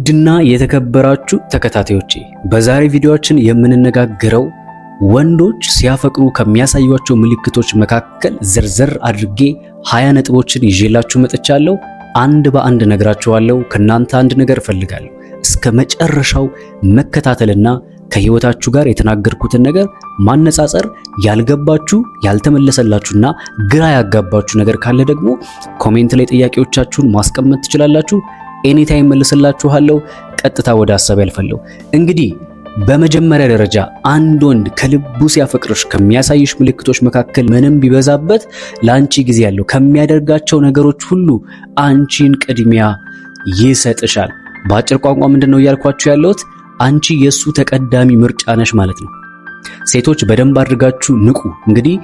ውድና የተከበራችሁ ተከታታዮቼ በዛሬ ቪዲዮአችን የምንነጋገረው ወንዶች ሲያፈቅሩ ከሚያሳዩቸው ምልክቶች መካከል ዝርዝር አድርጌ 20 ነጥቦችን ይዤላችሁ መጥቻለሁ። አንድ በአንድ ነግራችኋለሁ። ከናንተ አንድ ነገር እፈልጋለሁ። እስከ መጨረሻው መከታተልና ከህይወታችሁ ጋር የተናገርኩትን ነገር ማነጻጸር፣ ያልገባችሁ ያልተመለሰላችሁና ግራ ያጋባችሁ ነገር ካለ ደግሞ ኮሜንት ላይ ጥያቄዎቻችሁን ማስቀመጥ ትችላላችሁ። ኤኒታይም መልስላችኋለሁ። ቀጥታ ወደ ሐሳብ ያልፈለው። እንግዲህ በመጀመሪያ ደረጃ አንድ ወንድ ከልቡ ሲያፈቅርሽ ከሚያሳይሽ ምልክቶች መካከል ምንም ቢበዛበት ለአንቺ ጊዜ ያለው ከሚያደርጋቸው ነገሮች ሁሉ አንቺን ቅድሚያ ይሰጥሻል። በአጭር ቋንቋ ምንድነው እያልኳችሁ ያለሁት? አንቺ የሱ ተቀዳሚ ምርጫ ነሽ ማለት ነው። ሴቶች በደንብ አድርጋችሁ ንቁ። እንግዲህ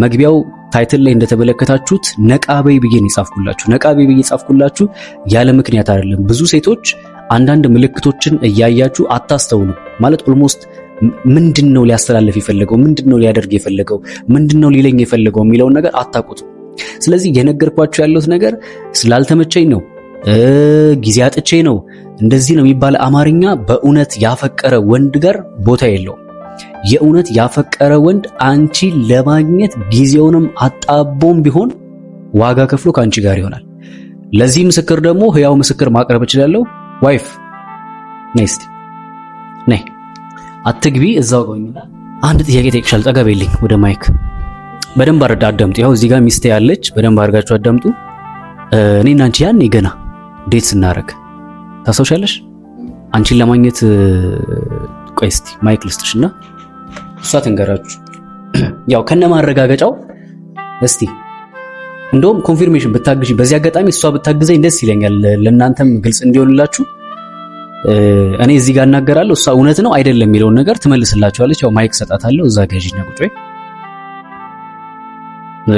መግቢያው ታይትል ላይ እንደተመለከታችሁት ነቃበይ ብዬ ነው የጻፍኩላችሁ። ነቃበይ ብዬ የጻፍኩላችሁ ያለ ምክንያት አይደለም። ብዙ ሴቶች አንዳንድ ምልክቶችን እያያችሁ አታስተውሉ። ማለት ኦልሞስት ምንድነው ሊያስተላልፍ የፈለገው፣ ምንድነው ሊያደርግ የፈለገው፣ ምንድነው ሊለኝ የፈለገው የሚለውን ነገር አታውቁትም። ስለዚህ የነገርኳችሁ ያለሁት ነገር ስላልተመቸኝ ነው፣ ጊዜ አጥቼ ነው፣ እንደዚህ ነው የሚባል አማርኛ በእውነት ያፈቀረ ወንድ ጋር ቦታ የለውም። የእውነት ያፈቀረ ወንድ አንቺ ለማግኘት ጊዜውንም አጣቦም ቢሆን ዋጋ ከፍሎ ካንቺ ጋር ይሆናል። ለዚህ ምስክር ደግሞ ህያው ምስክር ማቅረብ እችላለሁ። ዋይፍ ኔክስት ነይ አትግቢ፣ እዛው ቆይና አንድ ጥያቄ ጠይቅሻል። ጠጋ በይልኝ ወደ ማይክ። በደንብ አዳምጡ። ያው እዚህ ጋር ሚስቴ ያለች፣ በደንብ አድርጋችሁ አዳምጡ። እኔና አንቺ ያኔ ገና ዴት ስናረግ ታስታውሻለሽ? አንቺን ለማግኘት ቆይ እስቲ ማይክ ልስጥሽና እሷ ትንገራችሁ። ያው ከነ ማረጋገጫው እስቲ እንደውም ኮንፊርሜሽን ብታግዢ፣ በዚህ አጋጣሚ እሷ ብታግዘኝ ደስ ይለኛል። ለእናንተም ግልጽ እንዲሆንላችሁ እኔ እዚህ ጋር እናገራለሁ፣ እሷ እውነት ነው አይደለም የሚለውን ነገር ትመልስላችኋለች። ያው ማይክ ሰጣታለሁ። እዛ ጋጂና ቁጭ በይ።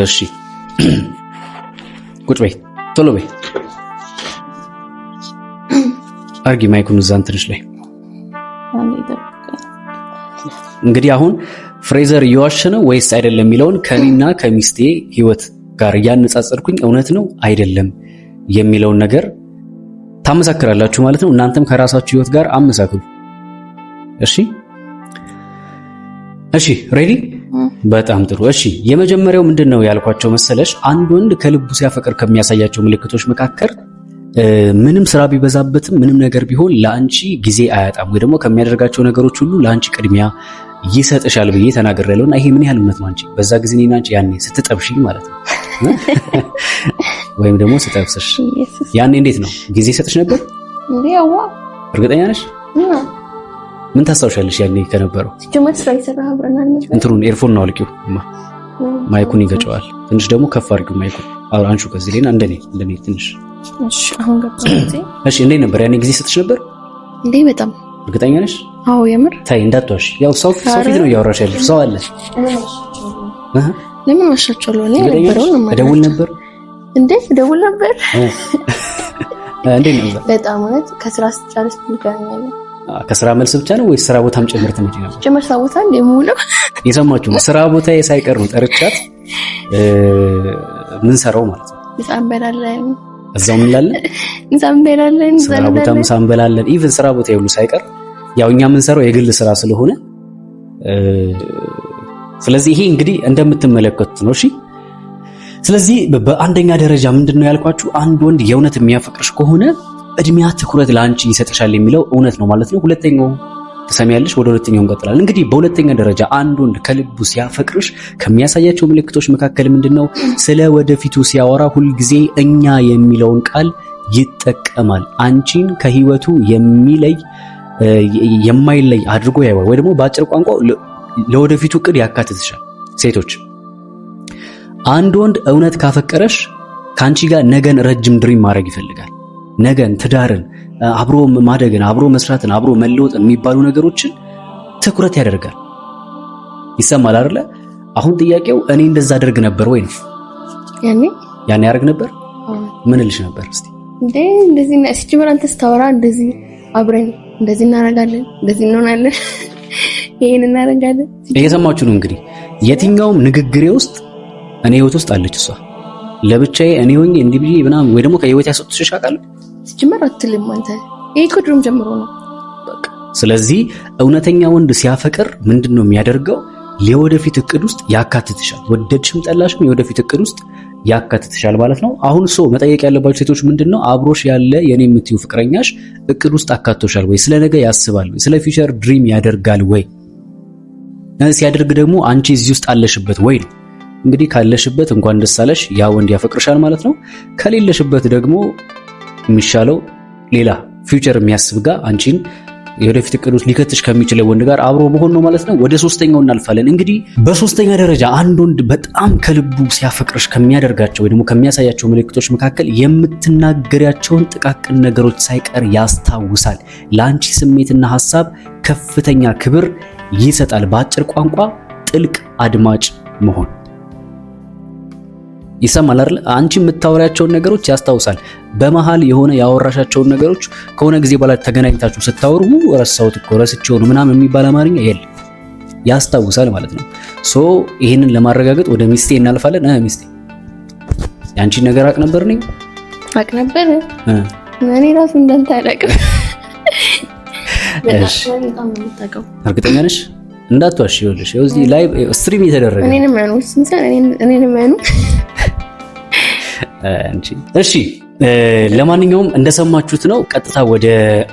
እሺ ቁጭ በይ፣ ቶሎ በይ አርጊ ማይኩን እዛ እንትንሽ ላይ። እንግዲህ አሁን ፍሬዘር እየዋሸ ነው ወይስ አይደለም የሚለውን ከኔና ከሚስቴ ህይወት ጋር እያነጻጸርኩኝ እውነት ነው አይደለም የሚለውን ነገር ታመሳክራላችሁ ማለት ነው። እናንተም ከራሳችሁ ህይወት ጋር አመሳክሩ። እሺ ሬዲ? በጣም ጥሩ። እሺ የመጀመሪያው ምንድነው ያልኳቸው መሰለሽ? አንድ ወንድ ከልቡ ሲያፈቅር ከሚያሳያቸው ምልክቶች መካከል ምንም ስራ ቢበዛበትም ምንም ነገር ቢሆን ለአንቺ ጊዜ አያጣም፣ ወይ ደግሞ ከሚያደርጋቸው ነገሮች ሁሉ ለአንቺ ቅድሚያ ይሰጥሻል ብዬ ተናግሬያለሁና ይሄ ምን ያህል እውነት ነው? አንቺ በዛ ጊዜ እኔና አንቺ ያኔ ስትጠብሽኝ ማለት ነው ወይም ደግሞ ስትጠብስሽ ያኔ እንዴት ነው ጊዜ ይሰጥሽ ነበር? ያው እርግጠኛ ነሽ? ምን ታስታውሻለሽ ያኔ ከነበረው? ጀመት ስራ ይሰራህ ብረናል። እንትሩን ኤርፎን ነው አልቂው፣ ማይኩን ይገጨዋል። ትንሽ ደግሞ ከፍ አድርጊው ማይኩን። አንሹ ከዚህ ሌላ እንደኔ ትንሽ። እሺ አሁን ገባኝ። እሺ እንዴት ነበር ያኔ ጊዜ ይሰጥሽ ነበር እንዴ? በጣም እርግጠኛ ነሽ? አዎ የምር። ታይ እንዳትዋሽ። ያው ሰው ፊት ነው እያወራሽ ያለሽ፣ ሰው አለ። ለምን ዋሻቸዋለሁ? እኔ ነበረው ነው ማለት እደውል ነበር እንዴ? እደውል ነበር እንዴ ነበር? በጣም ማለት ከስራ ስጨርስ እንገናኛለን። ከስራ መልስ ብቻ ነው ወይስ ስራ ቦታም ጭምር ትመጪ ነበር? ጭምር ስራ ቦታ እንደሙሉ የሰማችሁ ነው። ስራ ቦታ ሳይቀር ነው ጠርቻት ምን ሰራው ማለት ነው። ምሳ እንበላለን፣ እዛው ምን ላለን ምሳ እንበላለን፣ ስራ ቦታ ምሳ እንበላለን። ኢቭን ስራ ቦታ ይሉ ሳይቀር ያው እኛ ምን ሰራው የግል ስራ ስለሆነ ስለዚህ ይሄ እንግዲህ እንደምትመለከቱት ነው። እሺ ስለዚህ በአንደኛ ደረጃ ምንድነው ያልኳችሁ? አንድ ወንድ የእውነት የሚያፈቅርሽ ከሆነ እድሜያ ትኩረት ለአንቺ ይሰጥሻል የሚለው እውነት ነው ማለት ነው። ሁለተኛው ተሰሚያለሽ? ወደ ሁለተኛው እንቀጥላለን። እንግዲህ በሁለተኛ ደረጃ አንድ ወንድ ከልቡ ሲያፈቅርሽ ከሚያሳያቸው ምልክቶች መካከል ምንድነው? ስለ ወደፊቱ ሲያወራ ሁልጊዜ እኛ የሚለውን ቃል ይጠቀማል። አንቺን ከህይወቱ የማይለይ አድርጎ ያየዋል፣ ወይ ደግሞ በአጭር ቋንቋ ለወደፊቱ እቅድ ያካትትሻል። ሴቶች አንድ ወንድ እውነት ካፈቀረሽ ካንቺ ጋር ነገን ረጅም ድሪም ማድረግ ይፈልጋል። ነገን፣ ትዳርን፣ አብሮ ማደግን፣ አብሮ መስራትን፣ አብሮ መለወጥን የሚባሉ ነገሮችን ትኩረት ያደርጋል። ይሰማል አይደለ? አሁን ጥያቄው እኔ እንደዛ አደርግ ነበር ወይ ነው? ያኔ ያደርግ ነበር። ምን ልሽ ነበር እስቲ? እንደዚህ ነው ሲጀመር አንተ ስታወራ እንደዚህ አብረን እንደዚህ እናረጋለን፣ እንደዚህ እንሆናለን፣ ይሄን እናረጋለን። እየሰማችሁ ነው እንግዲህ። የትኛውም ንግግሬ ውስጥ እኔ ህይወት ውስጥ አለች እሷ። ለብቻዬ እኔ ሆኜ እንዲህ ብዬ ምናምን ወይ ደግሞ ከህይወት ያስወጥሽ አውቃለሁ ሲጀመር አትልም አንተ ይሄ ከድሮም ጀምሮ ነው በቃ። ስለዚህ እውነተኛ ወንድ ሲያፈቅር ምንድነው የሚያደርገው? ለወደፊት እቅድ ውስጥ ያካትትሻል። ወደድሽም ጠላሽም የወደፊት እቅድ ውስጥ ያካትትሻል ማለት ነው። አሁን መጠየቅ ያለባችሁ ሴቶች ምንድነው አብሮሽ ያለ የኔ የምትዩ ፍቅረኛሽ እቅድ ውስጥ አካቶሻል ወይ? ስለ ነገ ያስባል ወይ? ስለ ፊውቸር ድሪም ያደርጋል ወይ? ሲያደርግ ደግሞ አንቺ እዚህ ውስጥ አለሽበት ወይ ነው። እንግዲህ ካለሽበት እንኳን ደስ አለሽ፣ ያ ወንድ ያፈቅርሻል ማለት ነው። ከሌለሽበት ደግሞ የሚሻለው ሌላ ፊውቸር የሚያስብ ጋር አንቺን የወደፊት እቅድ ውስጥ ሊከትሽ ከሚችለው ወንድ ጋር አብሮ መሆን ነው ማለት ነው። ወደ ሶስተኛው እናልፋለን። እንግዲህ በሶስተኛ ደረጃ አንድ ወንድ በጣም ከልቡ ሲያፈቅርሽ ከሚያደርጋቸው ወይ ደግሞ ከሚያሳያቸው ምልክቶች መካከል የምትናገሪያቸውን ጥቃቅን ነገሮች ሳይቀር ያስታውሳል። ለአንቺ ስሜትና ሐሳብ ከፍተኛ ክብር ይሰጣል። በአጭር ቋንቋ ጥልቅ አድማጭ መሆን ይሰማል አይደል? አንቺ የምታወሪያቸውን ነገሮች ያስታውሳል። በመሃል የሆነ ያወራሻቸውን ነገሮች ከሆነ ጊዜ በኋላ ተገናኝታችሁ ስታወሩ ረሳሁት እኮ ረስቼው ነው ምናምን የሚባል አማርኛ የለም፣ ያስታውሳል ማለት ነው። ይሄንን ለማረጋገጥ ወደ ሚስቴ እናልፋለን። ሚስቴ ያንቺን ነገር አቅ ነበር ነኝ አቅ ነበር እኔ ራሱ እንዳንተ አላውቅም። እርግጠኛ ነሽ? እንዳትዋሽ። ይኸውልሽ እዚህ ላይ ስትሪም እየተደረገ እኔንም ማኑ እሺ ለማንኛውም እንደሰማችሁት ነው። ቀጥታ ወደ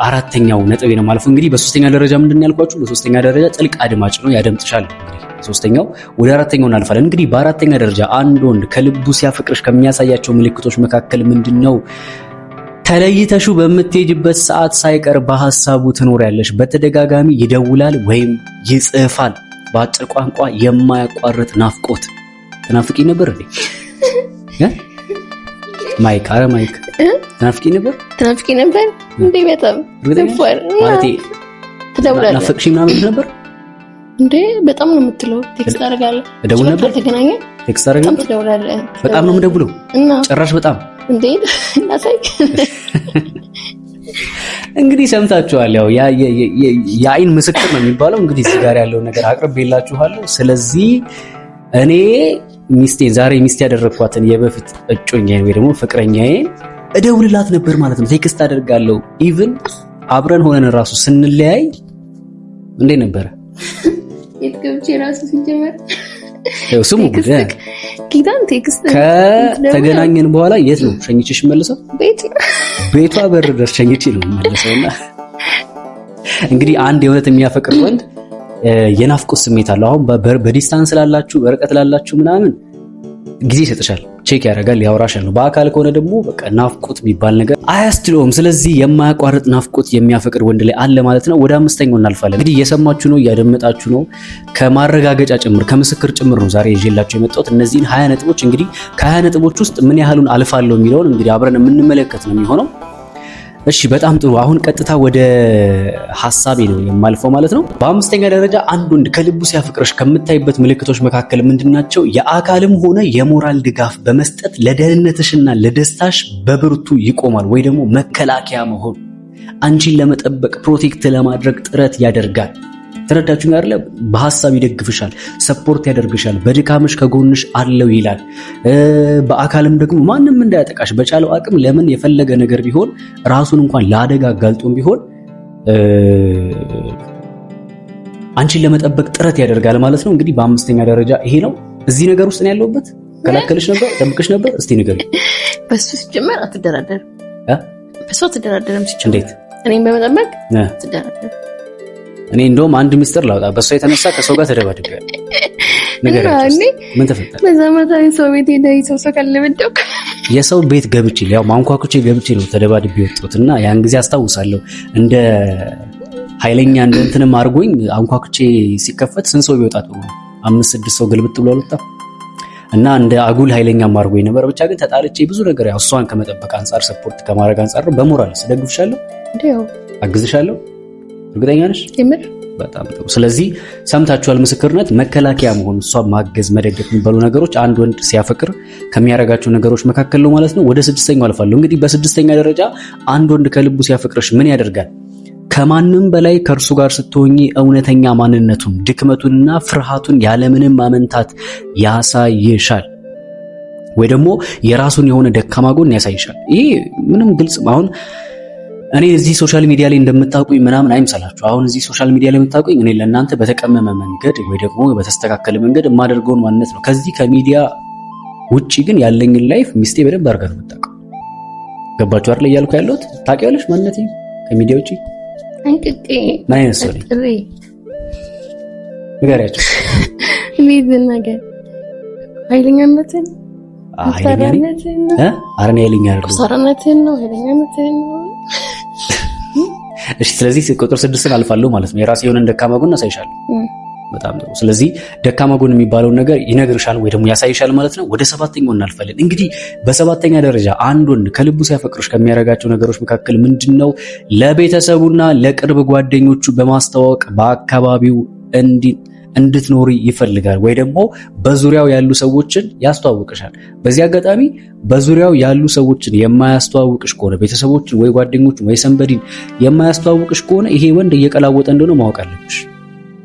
አራተኛው ነጥብ ነው ማለፉ። እንግዲህ በሶስተኛ ደረጃ ምንድን ያልኳችሁ? በሶስተኛ ደረጃ ጥልቅ አድማጭ ነው፣ ያደምጥሻል። እንግዲህ ሶስተኛው ወደ አራተኛው እናልፋለን። እንግዲህ በአራተኛ ደረጃ አንድ ወንድ ከልቡ ሲያፈቅርሽ ከሚያሳያቸው ምልክቶች መካከል ምንድነው? ተለይተሹ በምትሄጅበት ሰዓት ሳይቀር በሐሳቡ ትኖሪያለሽ። በተደጋጋሚ ይደውላል ወይም ይጽፋል። በአጭር ቋንቋ የማያቋርጥ ናፍቆት። ትናፍቂ ነበር እንዴ? ማይክ አረ ማይክ ትናፍቂ ነበር እንዴ? በጣም ነበር ማለት ትደውላለህ። ናፍቅሽ ምናምን ነበር እንዴ? በጣም ነው የምትለው። ቴክስት አደርጋለሁ፣ እደውል ነበር። ተገናኘ ቴክስት አደርጋለሁ፣ ትደውላለህ። በጣም ነው የምደውለው ጭራሽ በጣም እንዴ እናሳይ። እንግዲህ ሰምታችኋል። ያው የአይን ምስክር ነው የሚባለው። እንግዲህ እዚህ ጋር ያለው ነገር አቅርቤላችኋለሁ። ስለዚህ እኔ ሚስቴን ዛሬ ሚስቴ ያደረኳትን የበፊት እጮኛዬ ወይ ደግሞ ፍቅረኛዬን እደውልላት ነበር ማለት ነው። ቴክስት አደርጋለሁ። ኢቭን አብረን ሆነን ራሱ ስንለያይ እንዴ ነበረ የትገብቼ ራሱ ሲጀመር ስሙ ኪዳን ቴክስት ከተገናኘን በኋላ የት ነው ሸኝቼሽ መልሰው? ቤቷ በር ድረስ ሸኝቼ ነው መልሰውና እንግዲህ አንድ የእውነት የሚያፈቅር ወንድ የናፍቆት ስሜት አለው። አሁን በዲስታንስ ላላችሁ በርቀት ላላችሁ ምናምን ጊዜ ይሰጥሻል፣ ቼክ ያደርጋል፣ ያወራሻል ነው። በአካል ከሆነ ደግሞ በቃ ናፍቆት የሚባል ነገር አያስችለውም። ስለዚህ የማያቋርጥ ናፍቆት የሚያፈቅር ወንድ ላይ አለ ማለት ነው። ወደ አምስተኛው እናልፋለን። እንግዲህ እየሰማችሁ ነው፣ እያደመጣችሁ ነው። ከማረጋገጫ ጭምር ከምስክር ጭምር ነው ዛሬ ይዤላችሁ የመጣሁት እነዚህን 20 ነጥቦች። እንግዲህ ከ20 ነጥቦች ውስጥ ምን ያህሉን አልፋለሁ የሚለውን እንግዲህ አብረን የምንመለከት ነው የሚሆነው። እሺ በጣም ጥሩ። አሁን ቀጥታ ወደ ሐሳቤ ነው የማልፈው ማለት ነው። በአምስተኛ ደረጃ አንድ ወንድ ከልቡ ሲያፈቅርሽ ከምታይበት ምልክቶች መካከል ምንድናቸው? የአካልም ሆነ የሞራል ድጋፍ በመስጠት ለደህንነትሽና ለደስታሽ በብርቱ ይቆማል ወይ ደግሞ መከላከያ መሆን፣ አንቺን ለመጠበቅ ፕሮቴክት ለማድረግ ጥረት ያደርጋል። ተረዳችሁኝ አይደለ? በሐሳብ ይደግፍሻል፣ ሰፖርት ያደርግሻል፣ በድካምሽ ከጎንሽ አለው ይላል። በአካልም ደግሞ ማንም እንዳያጠቃሽ በቻለው አቅም ለምን የፈለገ ነገር ቢሆን ራሱን እንኳን ለአደጋ ጋልጦም ቢሆን አንቺን ለመጠበቅ ጥረት ያደርጋል ማለት ነው። እንግዲህ በአምስተኛ ደረጃ ይሄ ነው። እዚህ ነገር ውስጥ ነው ያለውበት። ከለከልሽ ነበር፣ ጠብቅሽ ነበር። እስቲ ንገሪኝ። በሱ ሲጀመር አትደራደርም። በሱ አትደራደርም ሲጀመር። እንዴት? እኔን በመጠበቅ አትደራደርም። እኔ እንደውም አንድ ሚስጥር ላውጣ። በሷ የተነሳ ከሰው ጋር ተደባድቤያለሁ። ነገራችን ምን ተፈጠረ? በዛመታዊ ሰው ቤት ሄደህ ሰው ካልለበደው የሰው ቤት ገብቼ ያው ማንኳኩቼ ገብቼ ነው ተደባድቤ የወጣሁትና ያን ጊዜ አስታውሳለሁ። እንደ ኃይለኛ እንደ እንትንም አድርጎኝ አንኳኩቼ ሲከፈት ስንት ሰው ቢወጣ ጥሩ ነው? 5-6 ሰው ግልብጥ ብሎ አልወጣም እና እንደ አጉል ኃይለኛ አድርጎኝ ነበር። ብቻ ግን ተጣልቼ ብዙ ነገር ያው እሷን ከመጠበቅ አንጻር ሰፖርት ከማድረግ አንጻር በሞራል ስደግፍሻለሁ፣ አግዝሻለሁ። እርግጠኛ ነሽ? የምር በጣም ጥሩ። ስለዚህ ሰምታችኋል። ምስክርነት፣ መከላከያ መሆን፣ እሷን ማገዝ፣ መደገፍ የሚባሉ ነገሮች አንድ ወንድ ሲያፈቅር ከሚያደርጋቸው ነገሮች መካከል ነው ማለት ነው። ወደ ስድስተኛው አልፋለሁ። እንግዲህ በስድስተኛ ደረጃ አንድ ወንድ ከልቡ ሲያፈቅርሽ ምን ያደርጋል? ከማንም በላይ ከእርሱ ጋር ስትሆኚ እውነተኛ ማንነቱን፣ ድክመቱንና ፍርሃቱን ያለምንም ማመንታት ያሳይሻል ወይ ደግሞ የራሱን የሆነ ደካማ ጎን ያሳይሻል። ይሄ ምንም ግልጽ አሁን እኔ እዚህ ሶሻል ሚዲያ ላይ እንደምታውቁኝ ምናምን አይምሰላችሁ። አሁን እዚህ ሶሻል ሚዲያ ላይ የምታውቁኝ እኔ ለእናንተ በተቀመመ መንገድ ወይ ደግሞ በተስተካከለ መንገድ የማደርገውን ማንነት ነው። ከዚህ ከሚዲያ ውጪ ግን ያለኝን ላይፍ ሚስቴ በደንብ አድርጋ ነው የምታውቀው። ገባችሁ አይደል እያልኩ ያለሁት? ታውቂዋለሽ ማንነቴ ከሚዲያ ውጪ አንቅቄ ምን አይነት ሰው ነኝ? ንገሪያቸው። ሊዝ ነገር ኃይለኛነትን ኃይለኛነትን አረን ኃይለኛነትን ነው ኃይለኛነትን ነው። እሺ ስለዚህ ቁጥር 6ን አልፋለሁ ማለት ነው። የራሴ የሆነ ደካማ ጎን አሳይሻለሁ። በጣም ጥሩ። ስለዚህ ደካማ ጎን የሚባለውን ነገር ይነግርሻል ወይ ደግሞ ያሳይሻል ማለት ነው። ወደ 7ኛው እናልፋለን። እንግዲህ በ7ኛ ደረጃ አንድ ወንድ ከልቡ ሲያፈቅርሽ ከሚያደርጋቸው ነገሮች መካከል ምንድነው? ለቤተሰቡና ለቅርብ ጓደኞቹ በማስተዋወቅ በአካባቢው እንድትኖሪ ይፈልጋል ወይ ደግሞ በዙሪያው ያሉ ሰዎችን ያስተዋውቅሻል። በዚህ አጋጣሚ በዙሪያው ያሉ ሰዎችን የማያስተዋውቅሽ ከሆነ ቤተሰቦችን ወይ ጓደኞችን ወይ ሰንበዲን የማያስተዋውቅሽ ከሆነ ይሄ ወንድ እየቀላወጠ እንደሆነ ማወቅ አለብሽ።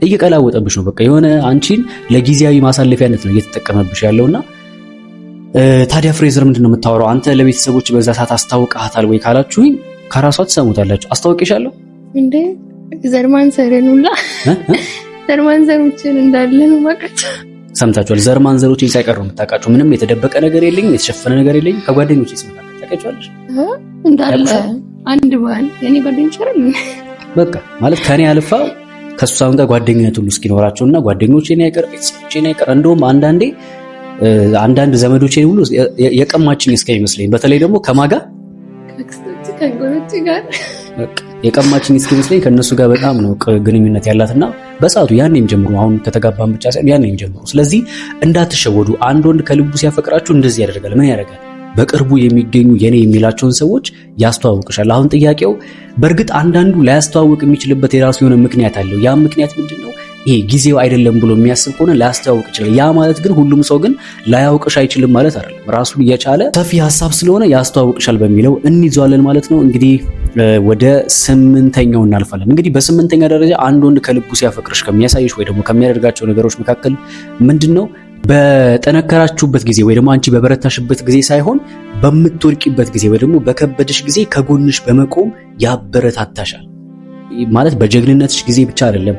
እየቀላወጠብሽ ነው። በቃ የሆነ አንቺን ለጊዜያዊ ማሳለፊያነት ነው እየተጠቀመብሽ ያለውና ታዲያ ፍሬዘር ምንድነው የምታወራው? አንተ ለቤተሰቦች በዛ ሰዓት አስተዋውቀሃታል ወይ ካላችሁኝ ከራሷ ትሰሙታላችሁ። አስተዋውቄሻለሁ እንዴ? ዘርማንዘሩላ ዘርማንዘሮችን እንዳለ ነው ማቀጫ ሰምታችኋል። ዘርማንዘሮችን ሳይቀር ነው የምታውቃቸው። ምንም የተደበቀ ነገር የለኝም፣ የተሸፈነ ነገር የለኝም። ከጓደኞቼ ስመካከል ታውቂያቸዋለሽ እንዳለ አንድ ባል የኔ ጓደኞች አይደል? በቃ ማለት ከኔ አልፋ ከሷም ጋር ጓደኝነት ሁሉ እስኪኖራቸውና ጓደኞቼን አይቀር ቤተሰቦቼን አይቀር እንደውም አንዳንድ ዘመዶቼን ሁሉ የቀማችኝ እስከሚመስለኝ በተለይ ደግሞ ከማጋ ከጎረቤት ጋር የቀማችኝ እስከሚመስለኝ ከነሱ ጋር በጣም ነው ግንኙነት ያላትና በሰዓቱ ያኔም ጀምሮ አሁን ከተጋባን ብቻ ሳይሆን ያኔም ጀምሮ። ስለዚህ እንዳትሸወዱ። አንድ ወንድ ከልቡ ሲያፈቅራችሁ እንደዚህ ያደርጋል። ምን ያደርጋል? በቅርቡ የሚገኙ የኔ የሚላቸውን ሰዎች ያስተዋውቅሻል። አሁን ጥያቄው በእርግጥ አንዳንዱ ላያስተዋውቅ የሚችልበት የራሱ የሆነ ምክንያት አለው። ያ ምክንያት ምንድነው? ይሄ ጊዜው አይደለም ብሎ የሚያስብ ከሆነ ላያስተዋውቅ ይችላል። ያ ማለት ግን ሁሉም ሰው ግን ላያውቅሽ አይችልም ማለት አይደለም። ራሱን የቻለ ሰፊ ሐሳብ ስለሆነ ያስተዋውቅሻል በሚለው እንይዟለን ማለት ነው። እንግዲህ ወደ 8ኛው እናልፋለን። እንግዲህ በ8ኛ ደረጃ አንድ ወንድ ከልቡ ሲያፈቅርሽ ከሚያሳይሽ ወይ ደግሞ ከሚያደርጋቸው ነገሮች መካከል ምንድነው? በጠነከራችሁበት ጊዜ ወይ ደግሞ አንቺ በበረታሽበት ጊዜ ሳይሆን በምትወድቂበት ጊዜ ወይ ደግሞ በከበደሽ ጊዜ ከጎንሽ በመቆም ያበረታታሻል። ማለት በጀግንነትሽ ጊዜ ብቻ አይደለም፣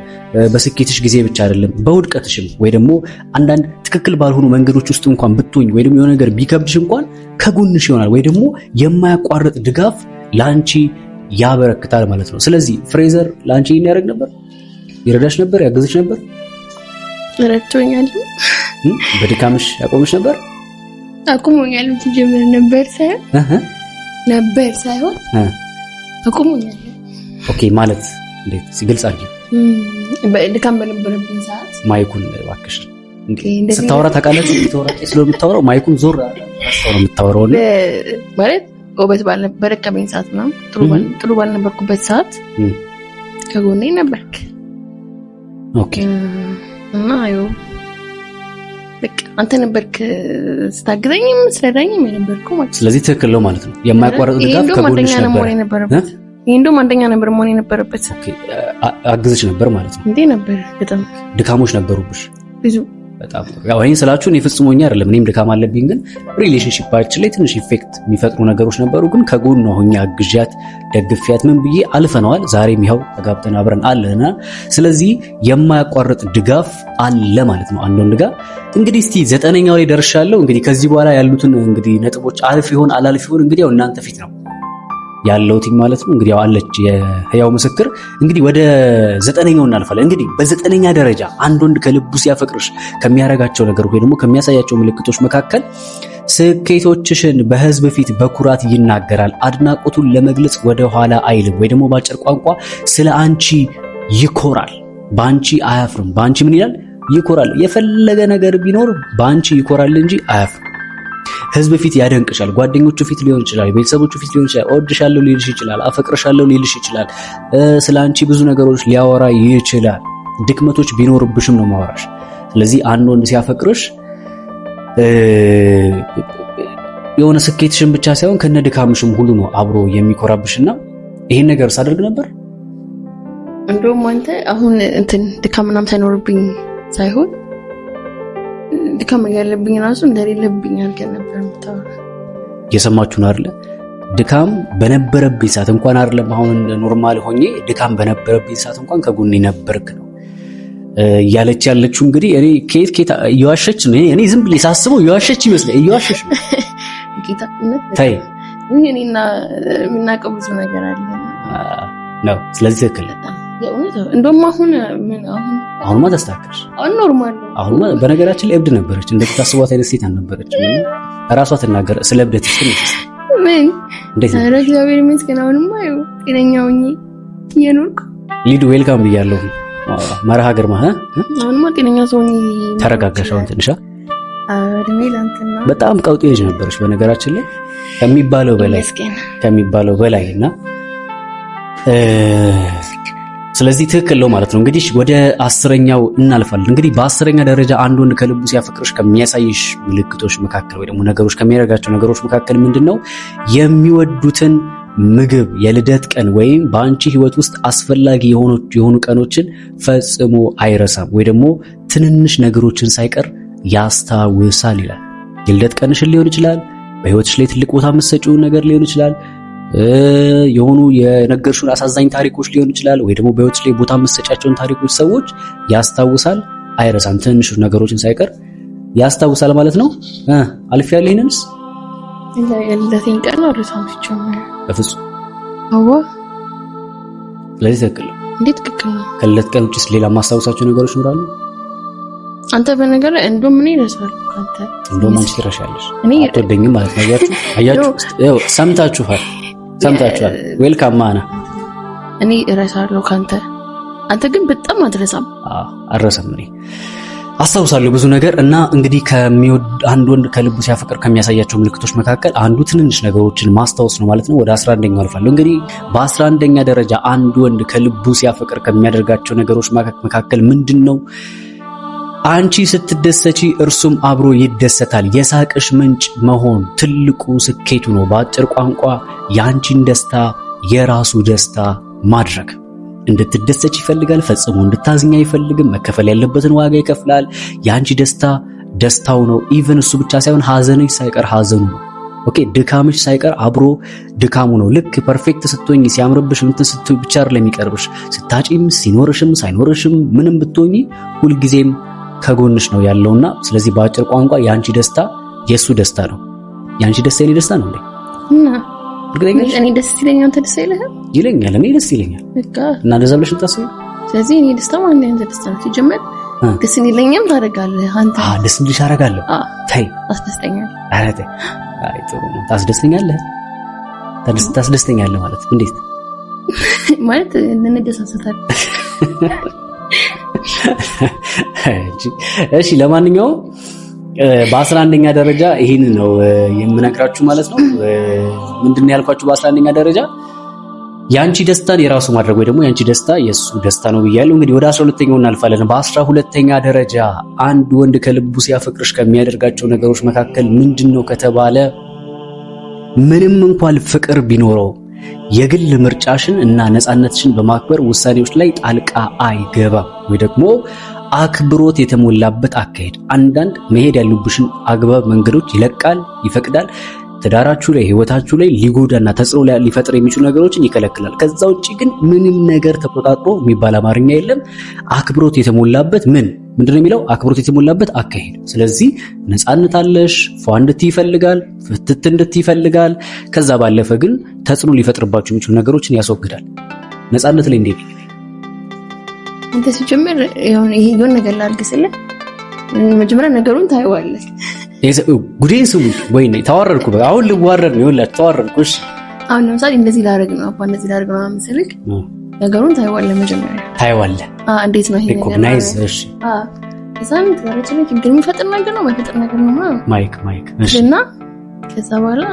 በስኬትሽ ጊዜ ብቻ አይደለም፣ በውድቀትሽም ወይ ደግሞ አንዳንድ ትክክል ባልሆኑ መንገዶች ውስጥ እንኳን ብትሆኝ ወይ ደግሞ የሆነ ነገር ቢከብድሽ እንኳን ከጎንሽ ይሆናል ወይ ደግሞ የማያቋርጥ ድጋፍ ላንቺ ያበረክታል ማለት ነው። ስለዚህ ፍሬዘር ላንቺ ያደርግ ነበር፣ ይረዳሽ ነበር፣ ያገዝሽ ነበር። ረድቶኛል። በድካምሽ ያቆምሽ ነበር። አቁሞኛል። ትጀምር ነበር ሳይሆን አቁሞኛል። ኦኬ ማለት እንዴት ሲገልጽ አድርጊ። በድካም በነበረብኝ ሰዓት ማይኩን እባክሽ ስታወራ ታውቃለች። ተወራቂ ስለምታወራው ማይኩን ዞር አስተው ነው የምታወራው ማለት ጎበዝ ባልነበረከበኝ ሰዓት ነው። ጥሩ ባልነበርኩበት ሰዓት ከጎኔ ነበርክ። ኦኬ እና በቃ አንተ ነበርክ ስታግዘኝም ስለዳኝም የነበርከው ማለት። ስለዚህ ትክክል ነው ማለት ነው። የማያቋርጥ ድጋፍ ከጎንሽ ነበር። ይሄ እንደውም አንደኛ ነበር መሆን የነበረበት። ኦኬ አግዝሽ ነበር ማለት ነው። እንዴ ነበር። በጣም ድካሞች ነበሩብሽ ብዙ። በጣም ያው ይሄን ስላችሁ እኔ ፍጹሞኛ አይደለም፣ እኔም ድካም አለብኝ። ግን ሪሌሽንሺፓችን ላይ ትንሽ ኢፌክት የሚፈጥሩ ነገሮች ነበሩ። ግን ከጎን ነው ሆኜ አግዣት ደግፊያት ምን ብዬ አልፈነዋል። ዛሬም ይኸው ተጋብተን አብረን አለና ስለዚህ የማያቋርጥ ድጋፍ አለ ማለት ነው አንድ ወንድ ጋር። እንግዲህ እስቲ 9ኛው ላይ ደርሻለሁ። እንግዲህ ከዚህ በኋላ ያሉትን እንግዲህ ነጥቦች አልፍ ይሆን አላልፍ ይሆን እንግዲህ ያው እናንተ ፊት ነው ያለው ቲም ማለት ነው። እንግዲህ ያው አለች የህያው ምስክር። እንግዲህ ወደ 9ኛው እናልፋለን። እንግዲህ በ9ኛ ደረጃ አንድ ወንድ ከልቡ ሲያፈቅርሽ ከሚያረጋቸው ነገሮች ወይ ደግሞ ከሚያሳያቸው ምልክቶች መካከል ስኬቶችሽን በህዝብ ፊት በኩራት ይናገራል። አድናቆቱን ለመግለጽ ወደ ኋላ አይልም፣ ወይ ደግሞ ባጭር ቋንቋ ስለ አንቺ ይኮራል። በአንቺ አያፍርም። በአንቺ ምን ይላል? ይኮራል። የፈለገ ነገር ቢኖር በአንቺ ይኮራል እንጂ አያፍርም። ህዝብ ፊት ያደንቅሻል። ጓደኞቹ ፊት ሊሆን ይችላል፣ ቤተሰቦቹ ፊት ሊሆን ይችላል። እወድሻለሁ ሊልሽ ይችላል፣ አፈቅርሻለሁ ሊልሽ ይችላል። ስላንቺ ብዙ ነገሮች ሊያወራ ይችላል። ድክመቶች ቢኖርብሽም ነው ማወራሽ። ስለዚህ አንድ ወንድ ሲያፈቅርሽ የሆነ ስኬትሽን ብቻ ሳይሆን ከነ ድካምሽም ሁሉ ነው አብሮ የሚኮራብሽና ይሄን ነገር ሳደርግ ነበር። እንደውም አንተ አሁን እንትን ድካም ምናምን ሳይኖርብኝ ሳይሆን ድካም ያለብኝ ራሱ እንደሌለብኝ አድርገን ነበር የምታወራው። የሰማችሁ ነው አይደል? ድካም በነበረብኝ ሰዓት እንኳን አይደለም አሁን ኖርማል ሆኜ ድካም በነበረብኝ ሰዓት እንኳን ከጎኔ ነበርክ ነው እያለች ያለችው። እንግዲህ እኔ ከየት እየዋሸች ነው። እኔ ዝም ብዬ ሳስበው እየዋሸች ይመስለኝ። እየዋሸች ነው ጌታ ታይ እኔና የምናውቀው ብዙ ነገር አለ ነው። ስለዚህ ትክክል እንደውም አሁንማ ተስተካከልሽ። አሁን ኖርማል ነው። አሁንማ በነገራችን ላይ እብድ ነበረች፣ እንደምታስቧት አይነት ሴት አልነበረች። ራሷ ትናገር ስለ እብደት ምን እንዴት ነው? እግዚአብሔር ይመስገን አሁንማ ይኸው ጤነኛ ሆኜ እየኖርኩ ሊዱ ዌልካም ብያለሁ። መርሃ ግርማ አሁንማ ጤነኛ ሰው ነኝ። ተረጋጋሽ አሁን ትንሽ እድሜ ላንተና በጣም ቀውጤ ልጅ ነበረች በነገራችን ላይ ከሚባለው በላይ እና ስለዚህ ትክክል ነው ማለት ነው። እንግዲህ ወደ 10ኛው እናልፋለን። እንግዲህ በ10ኛ ደረጃ አንድ ወንድ ከልቡ ሲያፈቅርሽ ከሚያሳይሽ ምልክቶች መካከል ወይ ደግሞ ነገሮች ከሚያደርጋቸው ነገሮች መካከል ምንድነው? የሚወዱትን ምግብ የልደት ቀን ወይም በአንቺ ህይወት ውስጥ አስፈላጊ የሆኑ ቀኖችን ፈጽሞ አይረሳም ወይ ደግሞ ትንንሽ ነገሮችን ሳይቀር ያስታውሳል ይላል። የልደት ቀንሽን ሊሆን ይችላል፣ በህይወትሽ ላይ ትልቅ ቦታ የምትሰጪውን ነገር ሊሆን ይችላል፣ የሆኑ የነገርሽውን አሳዛኝ ታሪኮች ሊሆን ይችላል፣ ወይ ደግሞ በህይወትሽ ላይ ቦታ የምትሰጫቸውን ታሪኮች ሰዎች ያስታውሳል፣ አይረሳም። ትንንሽ ነገሮችን ሳይቀር ያስታውሳል ማለት ነው። አልፍ ያለ ይሄንንስ የልደቴን ቀን አልረሳም በፍጹም። አዎ ስለዚህ ትክክል ነው። እንዴት ትክክል ነው? ከልደት ቀን ውጭስ ሌላ ማስታወሳቸው ነገሮች ይኖራሉ? አንተ በነገር ላይ እንደውም ምን ይረሳል? አንተ እንደውም አንቺ ትረሻለሽ። አትወደኝም ማለት ነው። አያችሁ፣ ሰምታችኋል። ዌልካም ማና እኔ እረሳለሁ ካንተ፣ አንተ ግን በጣም አትረሳም። አልረሳም። እኔ አስታውሳለሁ ብዙ ነገር እና እንግዲህ አንድ ወንድ ከልቡ ሲያፈቅር ከሚያሳያቸው ምልክቶች መካከል አንዱ ትንንሽ ነገሮችን ማስታወስ ነው ማለት ነው። ወደ 11ኛው አልፋለሁ። እንግዲህ በ11ኛ ደረጃ አንድ ወንድ ከልቡ ሲያፈቅር ከሚያደርጋቸው ነገሮች መካከል ምንድነው? አንቺ ስትደሰቺ እርሱም አብሮ ይደሰታል። የሳቅሽ ምንጭ መሆን ትልቁ ስኬቱ ነው። በአጭር ቋንቋ የአንቺን ደስታ የራሱ ደስታ ማድረግ። እንድትደሰች ይፈልጋል፣ ፈጽሞ እንድታዝኛ አይፈልግም። መከፈል ያለበትን ዋጋ ይከፍላል። የአንቺ ደስታ ደስታው ነው። ኢቭን እሱ ብቻ ሳይሆን ሐዘንሽ ሳይቀር ሐዘኑ ነው። ኦኬ፣ ድካምሽ ሳይቀር አብሮ ድካሙ ነው። ልክ ፐርፌክት ስትሆኚ ሲያምርብሽ እንትን ስትይ ብቻ አይደለም የሚቀርብሽ። ስታጪም ሲኖርሽም ሳይኖርሽም ምንም ብትሆኚ ሁልጊዜም ከጎንሽ ነው ያለውና ስለዚህ በአጭር ቋንቋ የአንቺ ደስታ የሱ ደስታ ነው። የአንቺ ደስታ የኔ ደስታ ነው እንዴ? እኔ ደስ ይለኛል፣ አንተ ደስ ይለኛል ይለኛል፣ እኔ ደስ ይለኛል በቃ እና እንደዛ ብለሽ ታስቢ። ስለዚህ እኔ ደስታ ማለት ነው አንተ ደስታ ነው። ሲጀመር ደስ ይለኛል ታደርጋለህ አንተ። ደስ እንድልሽ አደርጋለሁ። ታይ አስደስተኛል። ኧረ ተይ፣ አይ ጥሩ ነው። ታስደስተኛለህ ማለት እንዴት ማለት እንደነደሳሰታል። እሺ ለማንኛውም በ11ኛ ደረጃ ይሄን ነው የምነግራችሁ ማለት ነው። ምንድነው ያልኳችሁ? በ11ኛ ደረጃ ያንቺ ደስታን የራሱ ማድረግ ወይ ደግሞ ያንቺ ደስታ የሱ ደስታ ነው ብያለሁ። እንግዲህ ወደ 12ኛው እናልፋለን። በ12ኛ ደረጃ አንድ ወንድ ከልቡ ሲያፈቅርሽ ከሚያደርጋቸው ነገሮች መካከል ምንድነው ከተባለ ምንም እንኳን ፍቅር ቢኖረው የግል ምርጫሽን እና ነፃነትሽን በማክበር ውሳኔዎች ላይ ጣልቃ አይገባም ወይ ደግሞ አክብሮት የተሞላበት አካሄድ። አንዳንድ መሄድ ያሉብሽን አግባብ መንገዶች ይለቃል፣ ይፈቅዳል። ትዳራችሁ ላይ ህይወታችሁ ላይ ሊጎዳና ተጽዕኖ ሊፈጥር የሚችሉ ነገሮችን ይከለክላል። ከዛ ውጪ ግን ምንም ነገር ተቆጣጥሮ የሚባል አማርኛ የለም። አክብሮት የተሞላበት ምንድነው የሚለው? አክብሮት የተሞላበት አካሄድ። ስለዚህ ነፃነት አለሽ። ፏ እንድትይ ይፈልጋል፣ ፍትት እንድትይ ይፈልጋል። ከዛ ባለፈ ግን ተጽዕኖ ሊፈጥርባችሁ የሚችሉ ነገሮችን ያስወግዳል። ነፃነት ላይ እንዴት አንተ ሲጀምር የሆነ ነገር ላድርግስልህ፣ መጀመሪያ ነገሩን ታይዋለህ። ጉዴን ስሙ ወይ ነው ታወረድኩ። አሁን ልዋረድ ነው ይኸውላችሁ፣ ተዋረድኩ። እሺ አሁን ለምሳሌ እንደዚህ ላደርግ ነው አባ እንደዚህ ላደርግ ነው መሰለኝ። ነገሩን ታይዋለህ፣ መጀመሪያ ታይዋለህ። እንዴት ነው ይሄ ነገር ሪኮግናይዝ? እሺ እዛም ተረጨ ነው ችግር የሚፈጥር ነገር ነው ማይፈጥር ነገር ነው ማይክ እሺ። እና ከዛ በኋላ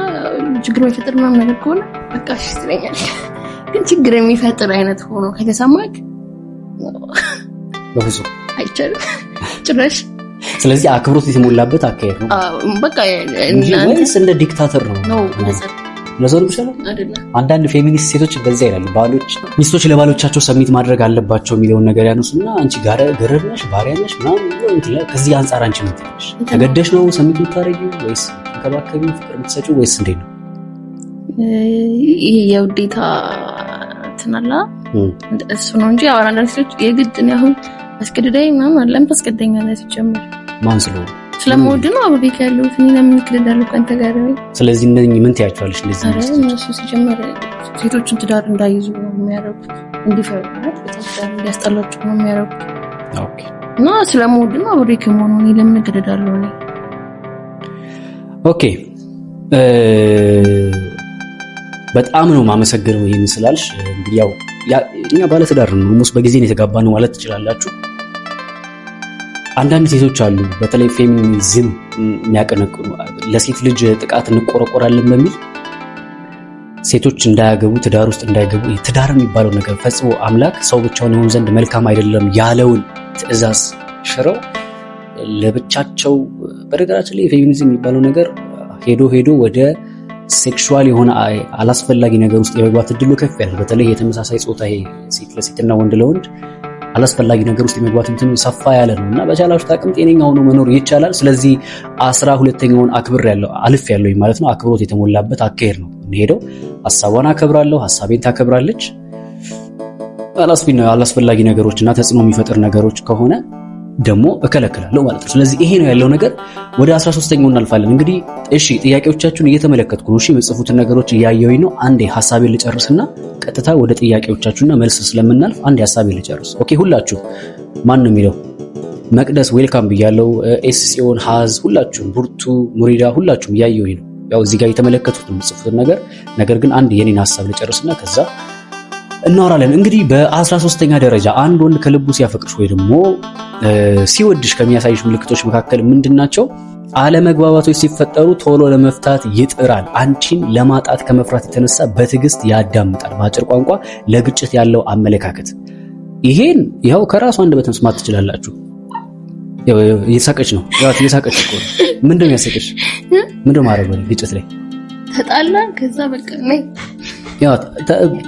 ችግር የሚፈጥር ምናምን ነገር ከሆነ በቃ እሺ ትለኛለህ። ግን ችግር የሚፈጥር አይነት ሆኖ ከተሰማክ በፍጹም አይቻልም ጭራሽ። ስለዚህ አክብሮት የተሞላበት አካሄድ ነው በቃ ወይስ እንደ ዲክታተር ነው? ለዘሩ ብቻ ነው አይደለም። አንዳንድ ፌሚኒስት ሴቶች እንደዛ ይላሉ። ሚስቶች ለባሎቻቸው ሰሚት ማድረግ አለባቸው የሚለውን ነገር ያነሱና አንቺ ጋር ገረድ ነሽ፣ ባሪያ ነሽ ምናምን ነው። ከዚህ አንፃር አንቺ ምን ትያለሽ? ተገደሽ ነው ሰሚት የምታደርጊው ወይስ ተንከባከቢ ፍቅር የምትሰጪው ወይስ እንዴት ነው? ይሄ የውዴታ ትናላ እሱ ነው እንጂ አሁን አንዳንድ ሴቶች የግድ ነው አሁን አስገድዳይ ምናምን አለም ታስገድደኛለህ ሲጀምር ማን ስለሆነ ስለምወድ ነው አብሬክ ያለሁት እኔ ለምን ክልዳለሁ ካንተ ጋር ነው። ስለዚህ ምን ትያቸዋለሽ? እንደዚህ ነው እሱ ሲጀምር ሴቶችን ትዳር እንዳይዙ ነው የሚያደርጉት፣ እንዲፈርዱት በተስፋ እንዲያስጠላቸው ነው የሚያደርጉት። ኦኬ እና ስለምወድ ነው አብሬክ መሆኑ እኔ ለምን ክልዳለሁ ነው። ኦኬ በጣም ነው ማመሰግነው ይሄን ስላልሽ። እንግዲህ ያው እኛ ባለ ትዳር ነው ሙስ በጊዜ ነው የተጋባነው ማለት ትችላላችሁ። አንዳንድ ሴቶች አሉ በተለይ ፌሚኒዝም የሚያቀነቅኑ ለሴት ልጅ ጥቃት እንቆረቆራለን በሚል ሴቶች እንዳያገቡ ትዳር ውስጥ እንዳይገቡ ትዳር የሚባለው ነገር ፈጽሞ አምላክ ሰው ብቻውን ይሆን ዘንድ መልካም አይደለም ያለውን ትዕዛዝ ሽረው ለብቻቸው። በነገራችን ላይ ፌሚኒዝም የሚባለው ነገር ሄዶ ወደ ሴክሹዋል የሆነ አላስፈላጊ ነገር ውስጥ የመግባት እድሉ ከፍ ያለ፣ በተለይ የተመሳሳይ ጾታ ሴት ለሴትና ወንድ ለወንድ አላስፈላጊ ነገር ውስጥ የመግባት እንትን ሰፋ ያለ ነው እና በቻላችሁት አቅም ጤነኛ ሆኖ መኖር ይቻላል። ስለዚህ 12ኛውን አልፍ ያለው ማለት ነው። አክብሮት የተሞላበት አካሄድ ነው እንሄደው። ሐሳቧን አከብራለሁ፣ ሐሳቤን ታከብራለች። አላስፈላጊ ነገሮችና ተጽዕኖ የሚፈጥር ነገሮች ከሆነ ደግሞ እከለክላለሁ ማለት ነው። ስለዚህ ይሄ ነው ያለው ነገር። ወደ 13ኛው እናልፋለን። እንግዲህ እሺ ጥያቄዎቻችሁን እየተመለከትኩ ነው። እሺ የምጽፉትን ነገሮች እያየሁኝ ነው። አንዴ ሐሳቤን ልጨርስና ቀጥታ ወደ ጥያቄዎቻችሁና መልስ ስለምናልፍ አንዴ ሐሳቤን ልጨርስ። ኦኬ ሁላችሁ ማን ነው የሚለው? መቅደስ ዌልካም ብያለሁ። ኤስሲኦን ሀዝ ሁላችሁም፣ ቡርቱ ሙሪዳ ሁላችሁም እያየሁኝ ነው። ያው እዚህ ጋር የተመለከቱት ነው የምጽፉትን ነገር ግን አንድ የኔን ሐሳብ ልጨርስና ከዛ እናወራለን። እንግዲህ በ13ኛ ደረጃ አንድ ወንድ ከልቡ ሲያፈቅርሽ ወይ ደግሞ ሲወድሽ ከሚያሳይሽ ምልክቶች መካከል ምንድናቸው? አለመግባባቶች ሲፈጠሩ ቶሎ ለመፍታት ይጥራል። አንቺን ለማጣት ከመፍራት የተነሳ በትዕግስት ያዳምጣል። በአጭር ቋንቋ ለግጭት ያለው አመለካከት። ይሄን ይኸው ከራሱ አንደበት መስማት ትችላላችሁ። እየሳቀች ነው። እየሳቀች እኮ ነው። ምንድን ነው ያሳቀች? ምንድን ማድረግ ነው? ግጭት ላይ ተጣላ። ከዛ በቃ ነይ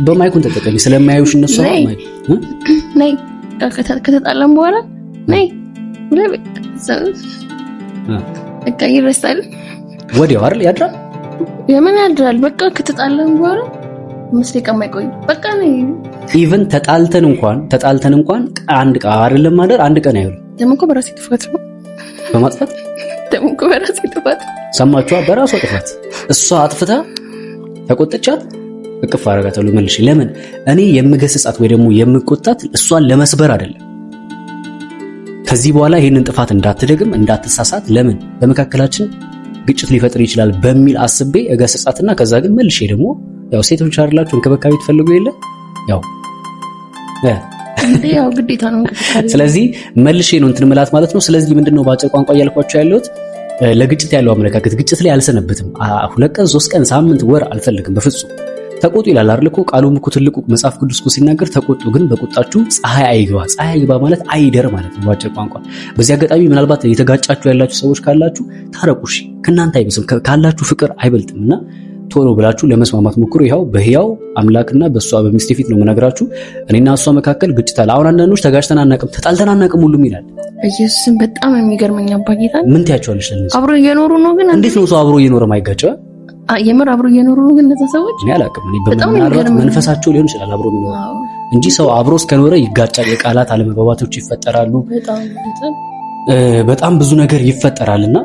በማይኩን ተጠቀሚ። ስለማያዩሽ እነሱ ነይ ከተጣላም በኋላ ነይ በቃ ይረሳል። ወዲያው አይደል ያድራል። የምን ያድራል? በቃ ከተጣላም በኋላ መስለካ ማይቆይ በቃ ነይ። ኢቭን ተጣልተን እንኳን አንድ ቀን አይደለም ማደር አንድ ቀን አይሆን። ደግሞ እኮ በራሴ ጥፋት ነው በማጥፋት ደግሞ እኮ በራሴ ጥፋት ሰማችኋ? በራሷ ጥፋት እሷ አጥፍታ ተቆጥቻት እቅፍ አረጋታለሁ መልሼ። ለምን እኔ የምገስጻት ወይ ደግሞ የምቆጣት እሷን ለመስበር አይደለም። ከዚህ በኋላ ይሄንን ጥፋት እንዳትደግም እንዳትሳሳት፣ ለምን በመካከላችን ግጭት ሊፈጥር ይችላል በሚል አስቤ እገስጻትና ከዛ ግን መልሼ ደግሞ ያው ሴቶች አይደላችሁ እንክብካቤ ትፈልጉ የለ ያው ግዴታ ነው እንክብካቤ። ስለዚህ መልሼ ነው እንትን ምላት ማለት ነው። ስለዚህ ምንድነው በአጭር ቋንቋ እያልኳቸው ያለሁት ለግጭት ያለው አመለካከት፣ ግጭት ላይ አልሰነበትም። 2 ቀን 3 ቀን ሳምንት ወር አልፈልግም በፍጹም። ተቆጡ ይላል አይደል እኮ ቃሉም እኮ ትልቁ መጽሐፍ ቅዱስ እኮ ሲናገር ተቆጡ፣ ግን በቁጣችሁ ፀሐይ አይግባ። ፀሐይ አይግባ ማለት አይደር ማለት ነው በአጭር ቋንቋ። በዚህ አጋጣሚ ምናልባት የተጋጫችሁ ያላችሁ ሰዎች ካላችሁ ታረቁ። እሺ ከእናንተ አይበስም ካላችሁ ፍቅር አይበልጥምና ቶሎ ብላችሁ ለመስማማት ሞክሩ። ይሄው በህያው አምላክና በሷ በሚስቴ ፊት ነው የምነግራችሁ። እኔና እሷ መካከል ግጭት አለ። አሁን አንዳንዶች ተጋጭተን አናውቅም ተጣልተን አናውቅም ሁሉም ይላል። ኢየሱስን በጣም የሚገርመኝ አባጌታ ምን ትያቸዋለሽ? አብሮ እየኖሩ ነው ግን እንዴት ነው ሰው አብሮ እየኖረ ማይጋጨው? የምር አብሮ እየኖሩ ነው ግን እነዛ ሰዎች እኔ አላውቅም። እኔ ምናልባት መንፈሳቸው ሊሆን ይችላል አብሮ የሚኖሩ እንጂ ሰው አብሮ እስከኖረ ይጋጫል። የቃላት አለመግባባቶች ይፈጠራሉ። በጣም ብዙ ነገር ይፈጠራልና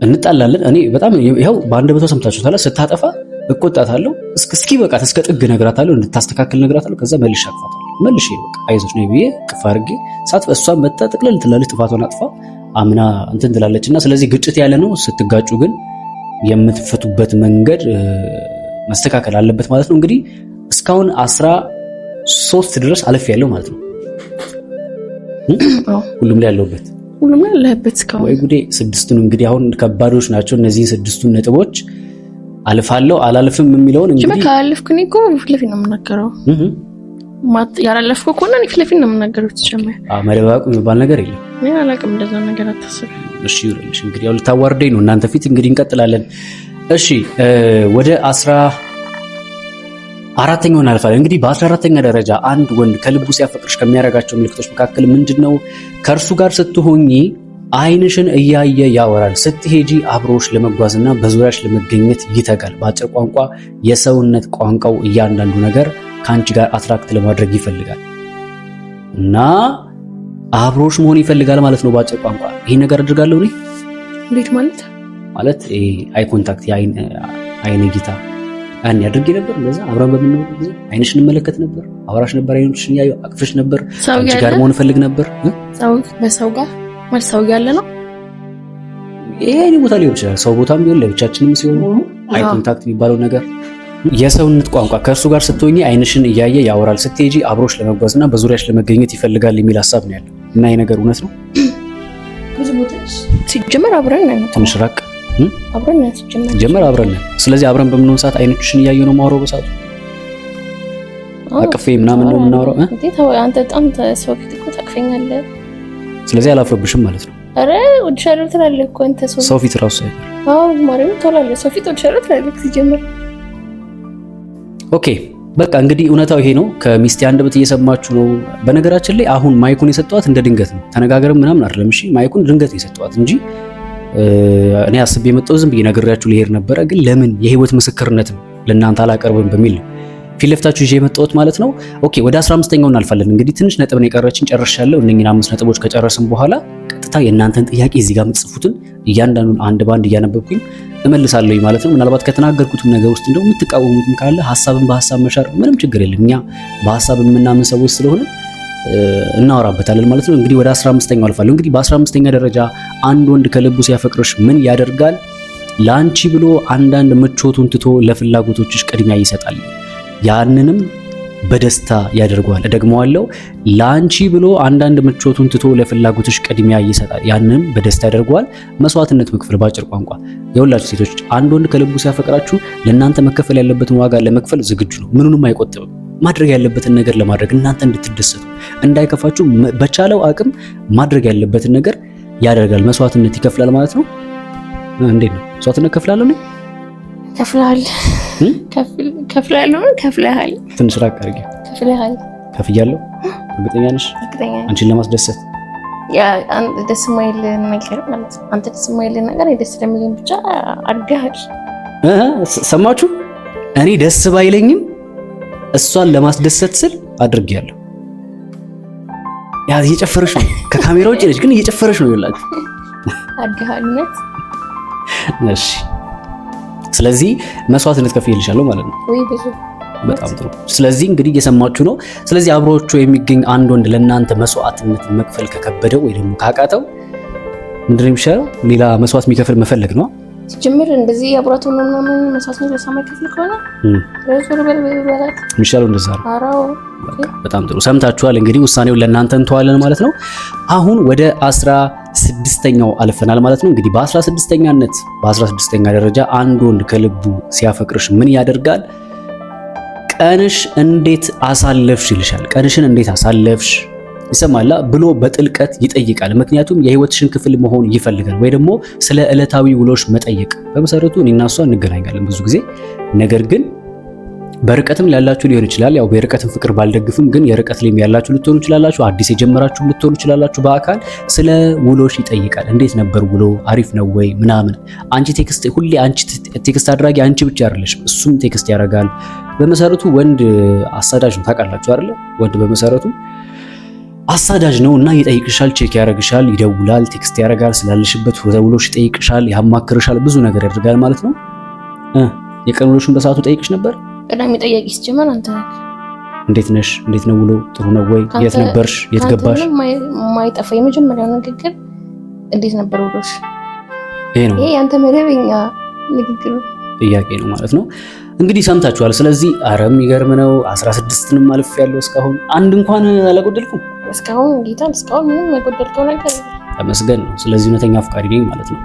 እንጣላለን። እኔ በጣም ይሄው በአንድ በተው ሰምታችሁታል። ስታጠፋ እቆጣታለሁ፣ እስኪ በቃት እስከ ጥግ ነግራታለሁ፣ እንድታስተካክል ነግራታለሁ። ከዛ መልሼ አቅፋታለሁ። መልሼ በቃ አይዞሽ ነው ብዬ ቅፍ አድርጌ ሳትፈ እሷን መጣ ጥቅልል ትላለች፣ ጥፋቷን አጥፋ አምና እንትን ትላለችና ስለዚህ ግጭት ያለ ነው። ስትጋጩ ግን የምትፈቱበት መንገድ መስተካከል አለበት ማለት ነው። እንግዲህ እስካሁን 13 ድረስ አለፍ ያለው ማለት ነው። ሁሉም ላይ ያለውበት እስካሁን ወይ ጉዴ 6ቱን እንግዲህ አሁን ከባዶች ናቸው እነዚህ 6ቱን ነጥቦች አልፋለሁ አላልፍም የሚለውን እንግዲህ ካላለፍኩኝ እኮ ፍለፊን ነው የምናገረው። ያላለፍኩ ከሆነ እኔ ፍለፊን ነው የምናገረው። ተጨማሪ መደባበቅ የሚባል ነገር የለም። እኔ አላውቅም እንደዛ ነገር አታስብ። እሺ ይኸውልሽ እንግዲህ ያው ልታዋርደኝ ነው እናንተ ፊት እንግዲህ እንቀጥላለን። እሺ ወደ 14ኛው እናልፋለን። እንግዲህ በ14ኛ ደረጃ አንድ ወንድ ከልቡ ሲያፈቅርሽ ከሚያደርጋቸው ምልክቶች መካከል ምንድነው? ከእርሱ ጋር ስትሆኚ አይንሽን እያየ ያወራል። ስትሄጂ አብሮሽ ለመጓዝና በዙሪያሽ ለመገኘት ይተጋል። በአጭር ቋንቋ የሰውነት ቋንቋው እያንዳንዱ ነገር ከአንቺ ጋር አትራክት ለማድረግ ይፈልጋል እና አብሮሽ መሆን ይፈልጋል ማለት ነው። በአጭር ቋንቋ ይሄን ነገር አድርጋለሁ እኔ። እንዴት ማለት አይ ኮንታክት አይን እይታ ያን ያድርጌ ነበር። እንደዛ አብረን በምንኖር ጊዜ አይንሽን እንመለከት ነበር፣ አወራሽ ነበር፣ አይንሽን ያዩ አቅፍሽ ነበር፣ አንቺ ጋር መሆን ፈልግ ነበር። በሰው ጋር ማለት ሰው ያለ ነው። ይሄ ቦታ ሊሆን ይችላል፣ ሰው ቦታም ቢሆን ለብቻችንም ሲሆን አይ ኮንታክት የሚባለው ነገር የሰውነት ቋንቋ ከእርሱ ጋር ስትሆኚ አይንሽን እያየ ያወራል። ስትሄጂ አብሮሽ ለመጓዝና በዙሪያሽ ለመገኘት ይፈልጋል የሚል ሀሳብ ነው ያለው እና ይሄ ነገር እውነት ነው። ብዙ ቦታዎች ሲጀመር አብረን ነው ትንሽ ራቅ አብረን ነው ሲጀመር አብረን ነው። ስለዚህ አብረን በምንሆን ሰዓት አይኖችሽን እያየ ነው ማውራው። በሰዓቱ አቅፌ ምናምን ነው የምናወራው። አንተ በጣም ሰው ፊት እኮ ታቅፈኛለህ። ስለዚህ አላፍረብሽም ማለት ነው። አረ ወድሻለሁ ትላለህ እኮ አንተ ሰው ፊት ራሱ አይደል? አዎ ማርያም ትላለህ። ሰው ፊት ወድሻለሁ ትላለህ ሲጀምር። ኦኬ በቃ እንግዲህ እውነታው ይሄ ነው። ከሚስቴ አንደበት እየሰማችሁ ነው። በነገራችን ላይ አሁን ማይኩን የሰጠኋት እንደ ድንገት ነው። ተነጋገርም ምናምን አይደለም። እሺ ማይኩን ድንገት ነው የሰጠኋት እንጂ እኔ አስቤ የመጣው ዝም ብዬ ነግሬያችሁ ልሄድ ነበረ። ግን ለምን የህይወት ምስክርነት ለእናንተ አላቀርብም በሚል ፊት ለፊታችሁ ይዤ የመጣሁት ማለት ነው። ኦኬ ወደ 15ኛው እናልፋለን። እንግዲህ ትንሽ ነጥብ ነው የቀረችን፣ ጨርሻለሁ። እነኚህን 5 ነጥቦች ከጨረስን በኋላ ቀጥታ የእናንተን ጥያቄ እዚህ ጋር የምትጽፉትን እያንዳንዱን አንድ ባንድ እያነበብኩኝ እመልሳለሁ ማለት ነው። ምናልባት ከተናገርኩትም ነገር ውስጥ እንደው የምትቃወሙትም ካለ ሐሳብን በሐሳብ መሻር ምንም ችግር የለም። እኛ በሐሳብ የምናምን ሰዎች ስለሆነ እናወራበታለን ማለት ነው። እንግዲህ ወደ 15ኛው አልፋለሁ። እንግዲህ በ15ኛ ደረጃ አንድ ወንድ ከልቡ ሲያፈቅርሽ ምን ያደርጋል? ላንቺ ብሎ አንዳንድ ምቾቱን ትቶ ለፍላጎቶችሽ ቅድሚያ ይሰጣል። ያንንም በደስታ ያደርገዋል። እደግመዋለሁ። ላንቺ ብሎ አንዳንድ ምቾቱን ትቶ ለፍላጎትሽ ቅድሚያ ይሰጣል። ያንንም በደስታ ያደርገዋል። መስዋዕትነት መክፈል። ባጭር ቋንቋ የሁላችሁ ሴቶች አንድ ወንድ ከልቡ ሲያፈቅራችሁ ለእናንተ መከፈል ያለበትን ዋጋ ለመክፈል ዝግጁ ነው። ምኑንም አይቆጥብም። ማድረግ ያለበትን ነገር ለማድረግ እናንተ እንድትደሰቱ እንዳይከፋችሁ በቻለው አቅም ማድረግ ያለበትን ነገር ያደርጋል። መስዋዕትነት ይከፍላል ማለት ነው። እንዴት ነው መስዋዕትነት ከፍላለሁ ነው? ከፍላለሁ። ትንሽ ራቅ አድርጊ። ከፍያለሁ። እርግጠኛ ነሽ? አንቺን ለማስደሰት ደስ የማይል ነገር ማለት ነው። አንተ ደስ የማይል ነገር ደስ ለሚለኝ ብቻ አድርገሃል። ሰማችሁ? እኔ ደስ ባይለኝም እሷን ለማስደሰት ስል አድርጌያለሁ። ያ እየጨፈረሽ ነው፣ ከካሜራ ውጭ ነች ግን እየጨፈረሽ ነው ይላል አድርገሃልነት። እሺ ስለዚህ መስዋዕትነት ከፍዬልሻለሁ ማለት ነው። ወይ ብዙ በጣም ጥሩ። ስለዚህ እንግዲህ እየሰማችሁ ነው። ስለዚህ አብሮቹ የሚገኝ አንድ ወንድ ለእናንተ መስዋዕትነት መክፈል ከከበደው ወይ ደግሞ ካቃተው ምንድነው የሚሻለው? ሌላ መስዋዕት የሚከፍል መፈለግ ነው። ሲጀምር እንደዚህ አብራቱ ነው ምናምን መስዋዕትነት ለሰማይ ከፍል ከሆነ የሚሻለው እንደዛ ነው። አራው በጣም ጥሩ ሰምታችኋል። እንግዲህ ውሳኔውን ለእናንተ እንተዋለን ማለት ነው። አሁን ወደ 16ኛው አልፈናል ማለት ነው። እንግዲህ በ16ኛነት በ16ኛ ደረጃ አንድ ወንድ ከልቡ ሲያፈቅርሽ ምን ያደርጋል? ቀንሽ እንዴት አሳለፍሽ ይልሻል። ቀንሽን እንዴት አሳለፍሽ ይሰማላ ብሎ በጥልቀት ይጠይቃል። ምክንያቱም የህይወትሽን ክፍል መሆን ይፈልጋል፣ ወይ ደግሞ ስለ ዕለታዊ ውሎሽ መጠየቅ። በመሰረቱ እኔና እሷ እንገናኛለን ብዙ ጊዜ። ነገር ግን በርቀትም ያላችሁ ሊሆን ይችላል። ያው በርቀትም ፍቅር ባልደግፍም ግን የርቀት ላይም ያላችሁ ልትሆኑ ይችላላችሁ። አዲስ የጀመራችሁ ልትሆኑ ይችላላችሁ። በአካል ስለ ውሎሽ ይጠይቃል። እንዴት ነበር ውሎ? አሪፍ ነው ወይ ምናምን። አንቺ ቴክስት ሁሌ አንቺ ቴክስት አድራጊ አንቺ ብቻ አይደለሽም፣ እሱም ቴክስት ያደርጋል። በመሰረቱ ወንድ አሳዳጅ ነው ታውቃላችሁ አይደለ? ወንድ በመሰረቱ አሳዳጅ ነው እና ይጠይቅሻል፣ ቼክ ያደርግሻል፣ ይደውላል፣ ቴክስት ያደርጋል፣ ስላለሽበት ውሎሽ ይጠይቅሻል፣ ያማክርሻል፣ ብዙ ነገር ያደርጋል ማለት ነው። የቀን ውሎሽን በሰዓቱ ጠይቅሽ ነበር? ቀዳሚ ጠያቂ ሲጀመር አንተ እንዴት ነሽ? እንዴት ነው ውሎ? ጥሩ ነው ወይ? የት ነበርሽ? የት ገባሽ? ማይጠፋ የመጀመሪያው ንግግር እንዴት ነበር ውሎሽ? ይሄ ያንተ መደበኛ ንግግር ጥያቄ ነው ማለት ነው። እንግዲህ ሰምታችኋል። ስለዚህ አረም ይገርም ነው። 16ንም አልፍ ያለው እስካሁን አንድ እንኳን አላጎደልኩም። እስካሁን ጌታን እስካሁን ምንም ያጎደልከው ነገር ተመስገን ነው። ስለዚህ እውነተኛ አፍቃሪ ነኝ ማለት ነው።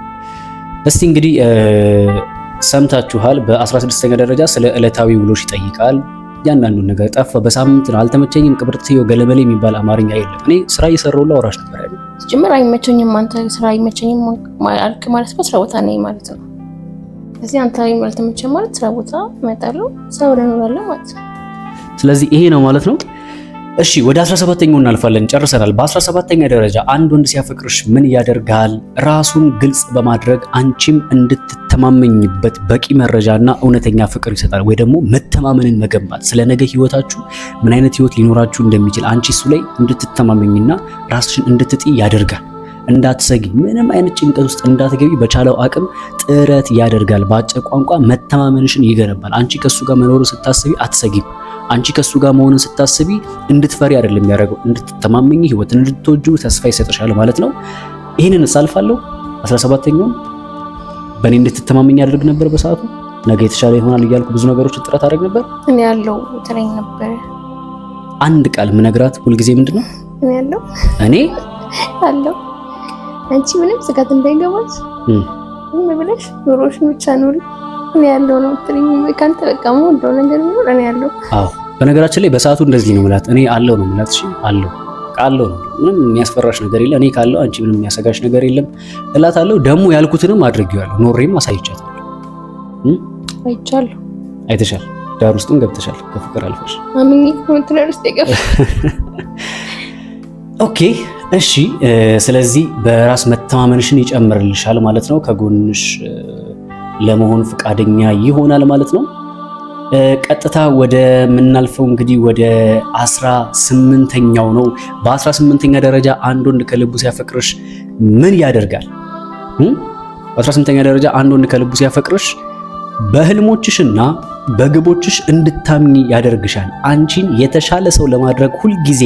እስቲ እንግዲህ ሰምታችኋል። በ16ኛ ደረጃ ስለ ዕለታዊ ውሎሽ ይጠይቃል። ያንዳንዱን ነገር ጠፋ፣ በሳምንት ነው፣ አልተመቸኝም፣ ቅብርትዮ ገለመሌ የሚባል አማርኛ የለም። እኔ ስራ እየሰራሁ ላወራሽ ነበር አይደል? ጭምር አይመቸኝም። አንተ ስራ አይመቸኝም አልክ ማለት ነው። ስራ ቦታ ነኝ ማለት ነው። ስለዚህ አንተ አልተመቸኝም ማለት ስራ ቦታ እመጣለሁ፣ ሰው ለኖራለሁ ማለት ነው። ስለዚህ ይሄ ነው ማለት ነው። እሺ ወደ 17ኛው እናልፋለን። ጨርሰናል። በ17ኛ ደረጃ አንድ ወንድ ሲያፈቅርሽ ምን ያደርጋል? ራሱን ግልጽ በማድረግ አንቺም እንድትተማመኝበት በቂ መረጃና እውነተኛ ፍቅር ይሰጣል። ወይ ደግሞ መተማመንን መገንባት፣ ስለ ነገ ህይወታችሁ ምን አይነት ህይወት ሊኖራችሁ እንደሚችል አንቺ እሱ ላይ እንድትተማመኝና ራስሽን እንድትጥይ ያደርጋል። እንዳትሰጊ፣ ምንም አይነት ጭንቀት ውስጥ እንዳትገቢ በቻለው አቅም ጥረት ያደርጋል። በአጭር ቋንቋ መተማመንሽን ይገነባል። አንቺ ከሱ ጋር መኖርን ስታስቢ አትሰጊም። አንቺ ከሱ ጋር መሆንን ስታስቢ እንድትፈሪ አይደለም ያደርገው፣ እንድትተማመኝ፣ ህይወትን እንድትወጁ ተስፋ ይሰጥሻል ማለት ነው። ይህንን እሳልፋለሁ። 17ኛው በእኔ እንድትተማመኝ ያደርግ ነበር። በሰዓቱ ነገ የተሻለ ይሆናል እያልኩ ብዙ ነገሮችን ጥረት አደርግ ነበር። እኔ ያለው ትረኝ ነበር። አንድ ቃል ምነግራት ሁልጊዜ ምንድነው? እኔ ያለው አንቺ ምንም ስጋት እንዳይገባሽ ምን ብለሽ ኑሮሽን ብቻ ኑሪ። እኔ ያለው ነው ትሪኝ ካንተ በቃ ወንዶ ነገር ነው። እኔ ያለው አዎ፣ በነገራችን ላይ በሰዓቱ እንደዚህ ነው ማለት እኔ አለው ነው ማለት። እሺ አለው ቃለው ነው። ምንም የሚያስፈራሽ ነገር የለም። እኔ ካለው አንቺ ምንም የሚያሰጋሽ ነገር የለም እላታለሁ። ደግሞ ያልኩትንም አድርጌዋለሁ። ኖሬም አሳይቻታለሁ። አይቻለሁ። አይተሻል። ዳር ውስጥም ገብተሻል። ከፍቅር አልፈሽ አምኝ ኮንትራር ውስጥ ይገፍ። ኦኬ እሺ። ስለዚህ በራስ መተማመንሽን ይጨምርልሻል ማለት ነው። ከጎንሽ ለመሆን ፈቃደኛ ይሆናል ማለት ነው። ቀጥታ ወደ ምናልፈው እንግዲህ ወደ 18ኛው ነው። በ18ኛ ደረጃ አንድ ወንድ ከልቡ ሲያፈቅርሽ ምን ያደርጋል? በ18ኛ ደረጃ አንድ ወንድ ከልቡ ሲያፈቅርሽ በህልሞችሽና በግቦችሽ እንድታምኚ ያደርግሻል። አንቺን የተሻለ ሰው ለማድረግ ሁልጊዜ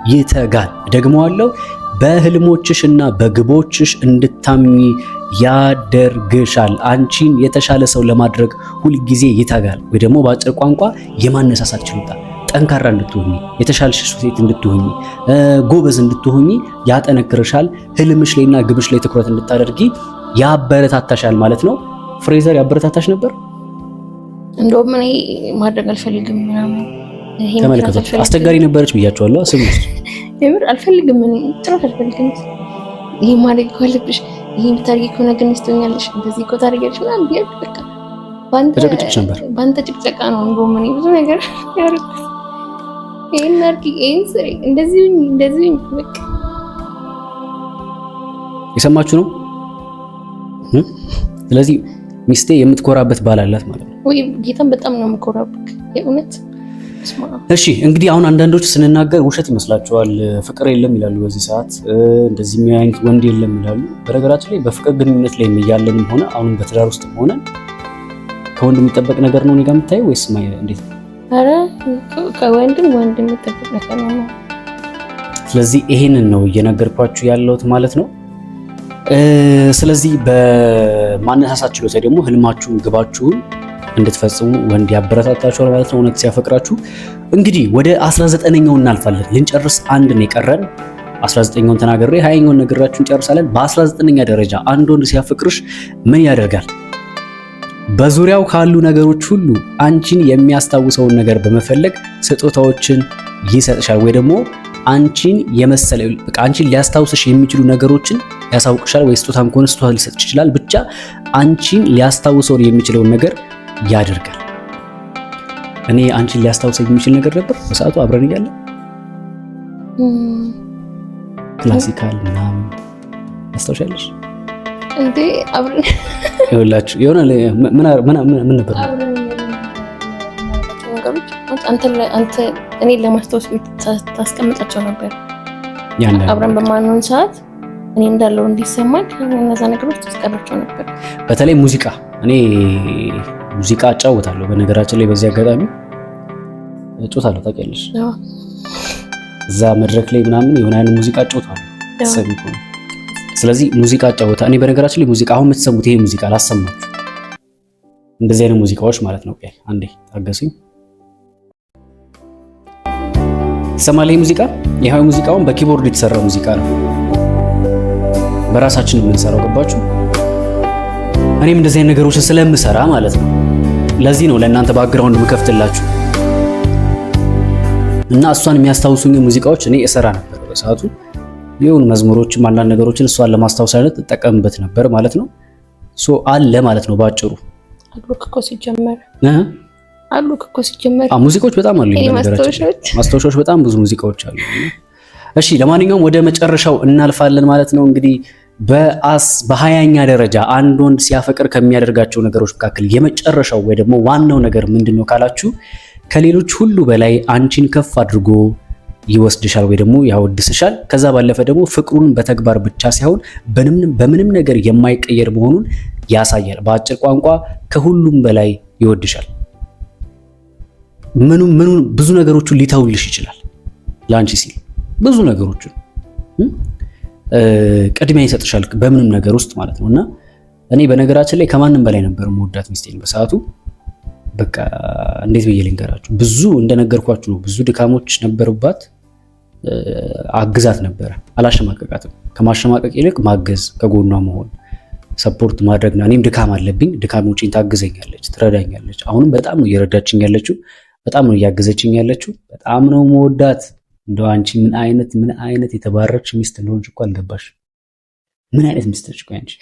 ይተጋል። ደግሞዋለሁ፣ በህልሞችሽና በግቦችሽ እንድታምኚ ያደርግሻል። አንቺን የተሻለ ሰው ለማድረግ ሁልጊዜ ይተጋል። ወይ ደግሞ በአጭር ቋንቋ የማነሳሳት ችሎታ፣ ጠንካራ እንድትሆኚ፣ የተሻለሽ ሴት እንድትሆኚ፣ ጎበዝ እንድትሆኚ ያጠነክርሻል። ህልምሽ ላይና ግብሽ ላይ ትኩረት እንድታደርጊ ያበረታታሻል ማለት ነው። ፍሬዘር ያበረታታሽ ነበር? እንደውም እኔ ማድረግ አልፈልግም ምናምን ተመልከቱ። አስቸጋሪ ነበረች ብያቸዋለሁ። ስሙ የምር አልፈልግም፣ ምን ጥራት አልፈልግም። ይሄ ማድረግ ካለብሽ ይሄ ብታርጊ እኮ ነገ ትሆኛለሽ፣ እንደዚህ እኮ ታደርጊያለሽ ምናምን ብዬሽ በቃ ባንተ ጭቅጨቃ ነው። እንደውም እኔ ብዙ ነገር ያደረኩት ይሄን አድርጊ፣ ይሄን ስሪ፣ እንደዚህ በቃ የሰማችሁ ነው። ስለዚህ ሚስቴ የምትኮራበት ባል አላት ማለት ነው። ወይ ጌታን በጣም ነው የምኮራበት የእውነት። እሺ እንግዲህ አሁን አንዳንዶች ስንናገር ውሸት ይመስላቸዋል። ፍቅር የለም ይላሉ፣ በዚህ ሰዓት እንደዚህ አይነት ወንድ የለም ይላሉ። በነገራችን ላይ በፍቅር ግንኙነት ላይ እያለንም ሆነ አሁን በትዳር ውስጥም ሆነ ከወንድ የሚጠበቅ ነገር ነው እኔ ጋር የምታየው ወይስ እንዴት ነው? ኧረ ከወንድም የሚጠበቅ ነገር ነው። ስለዚህ ይሄንን ነው እየነገርኳችሁ ያለሁት ማለት ነው። ስለዚህ በማነሳሳት ችሎታ ደግሞ ህልማችሁን ግባችሁን እንድትፈጽሙ ወንድ ያበረታታችኋል ማለት ነው። እውነት ሲያፈቅራችሁ እንግዲህ ወደ 19ኛው እናልፋለን። ልንጨርስ አንድ ነው የቀረን። 19ኛውን ተናግሬ 20ኛውን ነግራችሁ እንጨርሳለን። በ19ኛ ደረጃ አንድ ወንድ ሲያፈቅርሽ ምን ያደርጋል? በዙሪያው ካሉ ነገሮች ሁሉ አንቺን የሚያስታውሰውን ነገር በመፈለግ ስጦታዎችን ይሰጥሻል። ወይ ደግሞ አንቺን የመሰለ በቃ አንቺን ሊያስታውስሽ የሚችሉ ነገሮችን ያሳውቅሻል። ወይ ስጦታም ከሆነ ስጦታ ሊሰጥሽ ይችላል። ብቻ አንቺን ሊያስታውሰው የሚችለውን ነገር ያደርጋል። እኔ አንቺን ሊያስታውሰኝ የሚችል ነገር ነበር በሰዓቱ አብረን እያለን ክላሲካል ምናምን አስታውሻለሽ እንዴ? አብረን ይኸውላችሁ የሆነ ምን ነበር አንተ እኔ ለማስታወስ ታስቀምጣቸው ነበር። አብረን በማንሆን ሰዓት እኔ እንዳለው እንዲሰማኝ እነዛ ነገሮች ታስቀራቸው ነበር። በተለይ ሙዚቃ፣ እኔ ሙዚቃ አጫውታለሁ። በነገራችን ላይ በዚህ አጋጣሚ እጫወታለሁ። ታውቂያለሽ? እዛ መድረክ ላይ ምናምን የሆነ አይነት ሙዚቃ አጫውታለሁ። ስለዚህ ሙዚቃ አጫውታ እኔ በነገራችን ላይ ሙዚቃ አሁን የምትሰሙት ይሄ ሙዚቃ ላሰማችሁ፣ እንደዚህ አይነት ሙዚቃዎች ማለት ነው። አንዴ ታገሱኝ። ይሰማል ይሄ ሙዚቃ? ይሄው ሙዚቃውን በኪቦርድ የተሰራ ሙዚቃ ነው። በራሳችን የምንሰራው ገባችሁ? እኔም እንደዚህ አይነት ነገሮችን ስለምሰራ ማለት ነው። ለዚህ ነው ለእናንተ ባክግራውንድ የምከፍትላችሁ እና እሷን የሚያስታውሱኝ ሙዚቃዎች እኔ እሰራ ነበር በሰዓቱ። ይሁን መዝሙሮችም አንዳንድ ነገሮችን እሷን ለማስታወሻነት ተጠቀምበት ነበር ማለት ነው። አለ ማለት ነው ባጭሩ። አብሮክ እኮ ሲጀመር አሉ እኮ ሲጀመር ሙዚቃዎች በጣም አሉ። ማስታወሻዎች በጣም ብዙ ሙዚቃዎች አሉ። እሺ ለማንኛውም ወደ መጨረሻው እናልፋለን ማለት ነው። እንግዲህ በ20ኛ ደረጃ አንድ ወንድ ሲያፈቅር ከሚያደርጋቸው ነገሮች መካከል የመጨረሻው ወይ ደግሞ ዋናው ነገር ምንድነው ካላችሁ ከሌሎች ሁሉ በላይ አንቺን ከፍ አድርጎ ይወስድሻል ወይ ደግሞ ያወድስሻል። ከዛ ባለፈ ደግሞ ፍቅሩን በተግባር ብቻ ሳይሆን በምንም ነገር የማይቀየር መሆኑን ያሳያል። በአጭር ቋንቋ ከሁሉም በላይ ይወድሻል። ብዙ ነገሮችን ሊተውልሽ ይችላል ለአንቺ ሲል ብዙ ነገሮችን ቅድሚያ ይሰጥሻል በምንም ነገር ውስጥ ማለት ነውና እኔ በነገራችን ላይ ከማንም በላይ ነበር የምወዳት ሚስቴን በሰዓቱ። በቃ እንዴት ብዬ ልንገራችሁ፣ ብዙ እንደነገርኳችሁ ብዙ ድካሞች ነበሩባት። አግዛት ነበረ፣ አላሸማቀቃትም። ከማሸማቀቅ ይልቅ ማገዝ፣ ከጎኗ መሆን፣ ሰፖርት ማድረግ ነው። እኔም ድካም አለብኝ፣ ድካሞቼን ታግዘኛለች፣ ትረዳኛለች። አሁንም በጣም ነው እየረዳችኝ ያለችው፣ በጣም ነው እያገዘችኝ ያለችው። በጣም ነው መወዳት። እንደው አንቺ ምን አይነት የተባረክሽ ሚስት እንደሆንሽ እኮ አልገባሽ። ምን አይነት ሚስት ነሽ እኮ አንቺ።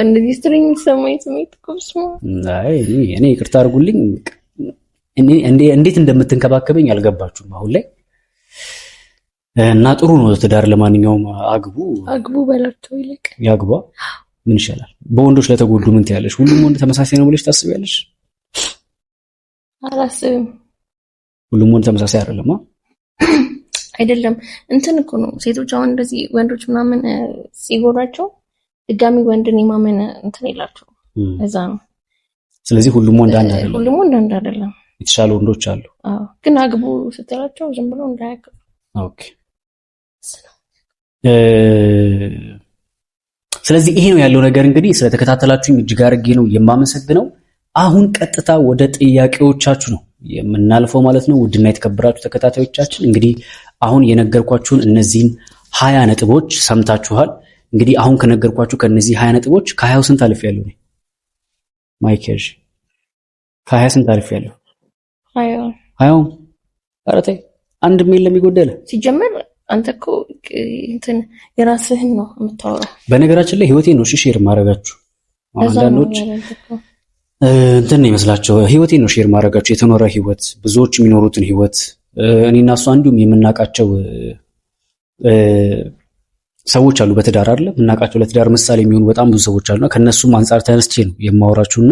እንደዚህ ስትሪንግ ሰማይ ስሜት ኮስሞ አይ እኔ ይቅርታ አድርጉልኝ። እንዴት እንደምትንከባከበኝ አልገባችሁም አሁን ላይ። እና ጥሩ ነው ትዳር። ለማንኛውም አግቡ በላቸው ይልቅ ያግባ። ምን ይሻላል? በወንዶች ለተጎዱ ምን ትያለሽ? ሁሉም ወንድ ተመሳሳይ ነው ብለሽ ታስቢያለሽ? አላስብም። ሁሉም ወንድ ተመሳሳይ አይደለም አይደለም። እንትን እኮ ነው ሴቶች አሁን እንደዚህ ወንዶች ምናምን ሲጎራቸው ድጋሚ ወንድን የማመን እንትን የላቸው። እዛ ነው። ስለዚህ ሁሉም ወንድ አንድ አይደለም። ሁሉም ወንድ አንድ አይደለም። የተሻሉ ወንዶች አሉ። ግን አግቡ ስትላቸው ዝም ብሎ እንዳያግቡ። ኦኬ። ስለዚህ ይሄ ነው ያለው ነገር። እንግዲህ ስለተከታተላችሁኝ እጅግ አድርጌ ነው የማመሰግነው። አሁን ቀጥታ ወደ ጥያቄዎቻችሁ ነው የምናልፈው ማለት ነው። ውድና የተከበራችሁ ተከታታዮቻችን እንግዲህ አሁን የነገርኳችሁን እነዚህን 20 ነጥቦች ሰምታችኋል። እንግዲህ አሁን ከነገርኳችሁ ከነዚህ 20 ነጥቦች ከ20 ስንት አልፌያለሁ እኔ? ማይኬጅ ከ20 ስንት አልፌያለሁ? 20 ኧረ ተይ አንድም የለም የጎደለ። ሲጀመር አንተ እኮ እንትን የራስህን ነው የምታወራው። በነገራችን ላይ ህይወቴን ነው ሼር ማድረጋችሁ። አንዳንዶች እንትን ይመስላቸው ህይወቴን ነው ሼር ማድረጋችሁ። የተኖረ ህይወት፣ ብዙዎች የሚኖሩትን ህይወት እኔና እሷ እንዲሁም የምናውቃቸው ሰዎች አሉ በትዳር አይደል የምናውቃቸው ለትዳር ምሳሌ የሚሆኑ በጣም ብዙ ሰዎች አሉና ከነሱም አንፃር ተነስቼ ነው የማወራችሁና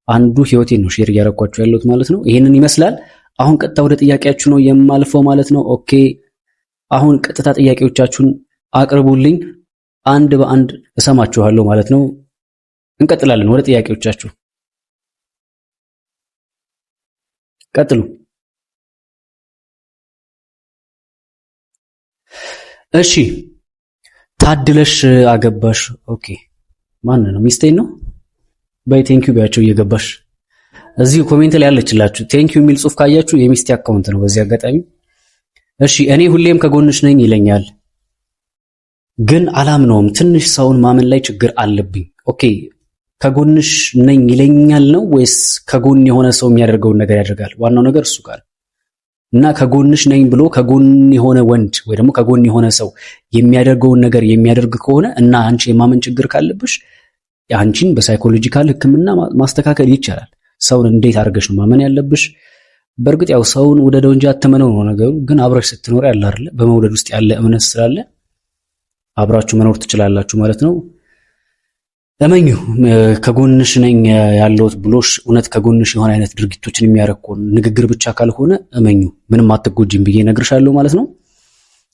አንዱ ህይወቴን ነው ሼር እያደረኳችሁ ያለሁት ማለት ነው። ይሄንን ይመስላል። አሁን ቀጥታ ወደ ጥያቄያችሁ ነው የማልፈው ማለት ነው። ኦኬ አሁን ቀጥታ ጥያቄዎቻችሁን አቅርቡልኝ፣ አንድ በአንድ እሰማችኋለሁ ማለት ነው። እንቀጥላለን ወደ ጥያቄዎቻችሁ። ቀጥሉ። እሺ ታድለሽ አገባሽ። ኦኬ ማን ነው? ሚስቴን ነው። በይ ቴንኪው ቢያቸው እየገባሽ እዚህ ኮሜንት ላይ ያለችላችሁ ቴንኪው የሚል ጽሑፍ ካያችሁ የሚስቴ አካውንት ነው በዚህ አጋጣሚ። እሺ እኔ ሁሌም ከጎንሽ ነኝ ይለኛል፣ ግን አላምነውም። ትንሽ ሰውን ማመን ላይ ችግር አለብኝ። ኦኬ ከጎንሽ ነኝ ይለኛል ነው ወይስ ከጎን የሆነ ሰው የሚያደርገውን ነገር ያደርጋል? ዋናው ነገር እሱ ጋር እና ከጎንሽ ነኝ ብሎ ከጎን የሆነ ወንድ ወይ ደግሞ ከጎን የሆነ ሰው የሚያደርገውን ነገር የሚያደርግ ከሆነ እና አንቺ የማመን ችግር ካለብሽ አንቺን በሳይኮሎጂካል ሕክምና ማስተካከል ይቻላል። ሰውን እንዴት አድርገሽ ነው ማመን ያለብሽ? በእርግጥ ያው ሰውን ወደደው እንጂ አትመነው ነው ነገሩ። ግን አብረሽ ስትኖር ያለ አይደለ በመውደድ ውስጥ ያለ እምነት ስላለ አብራችሁ መኖር ትችላላችሁ ማለት ነው። እመኙ ከጎንሽ ነኝ ያለሁት ብሎሽ እውነት ከጎንሽ የሆነ አይነት ድርጊቶችን የሚያረግ ከሆነ ንግግር ብቻ ካልሆነ እመኙ ምንም አትጎጂም ብዬ እነግርሻለሁ ማለት ነው።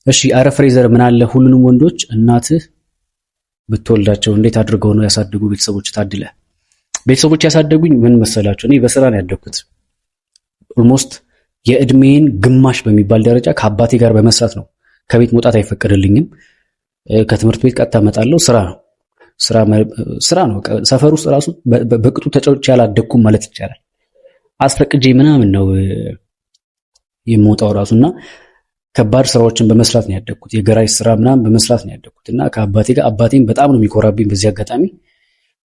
እሺ አረ ፍሬዘር ምን አለ ሁሉንም ወንዶች እናትህ ብትወልዳቸው እንዴት አድርገው ነው ያሳደጉ ቤተሰቦች ታድለ። ቤተሰቦች ያሳደጉኝ ምን መሰላችሁ? እኔ በስራ ነው ያደግኩት። ኦልሞስት የእድሜን ግማሽ በሚባል ደረጃ ከአባቴ ጋር በመስራት ነው። ከቤት መውጣት አይፈቀድልኝም። ከትምህርት ቤት ቀጥታ እመጣለሁ። ስራ ነው። ሰፈር ውስጥ ራሱ በቅጡ ተጫውቼ ያላደኩም ማለት ይቻላል። አስፈቅጄ ምናምን ነው የምወጣው ራሱና ከባድ ስራዎችን በመስራት ነው ያደግኩት። የገራጅ ስራ ምናምን በመስራት ነው ያደግኩት እና ከአባቴ ጋር አባቴም በጣም ነው የሚኮራብኝ። በዚህ አጋጣሚ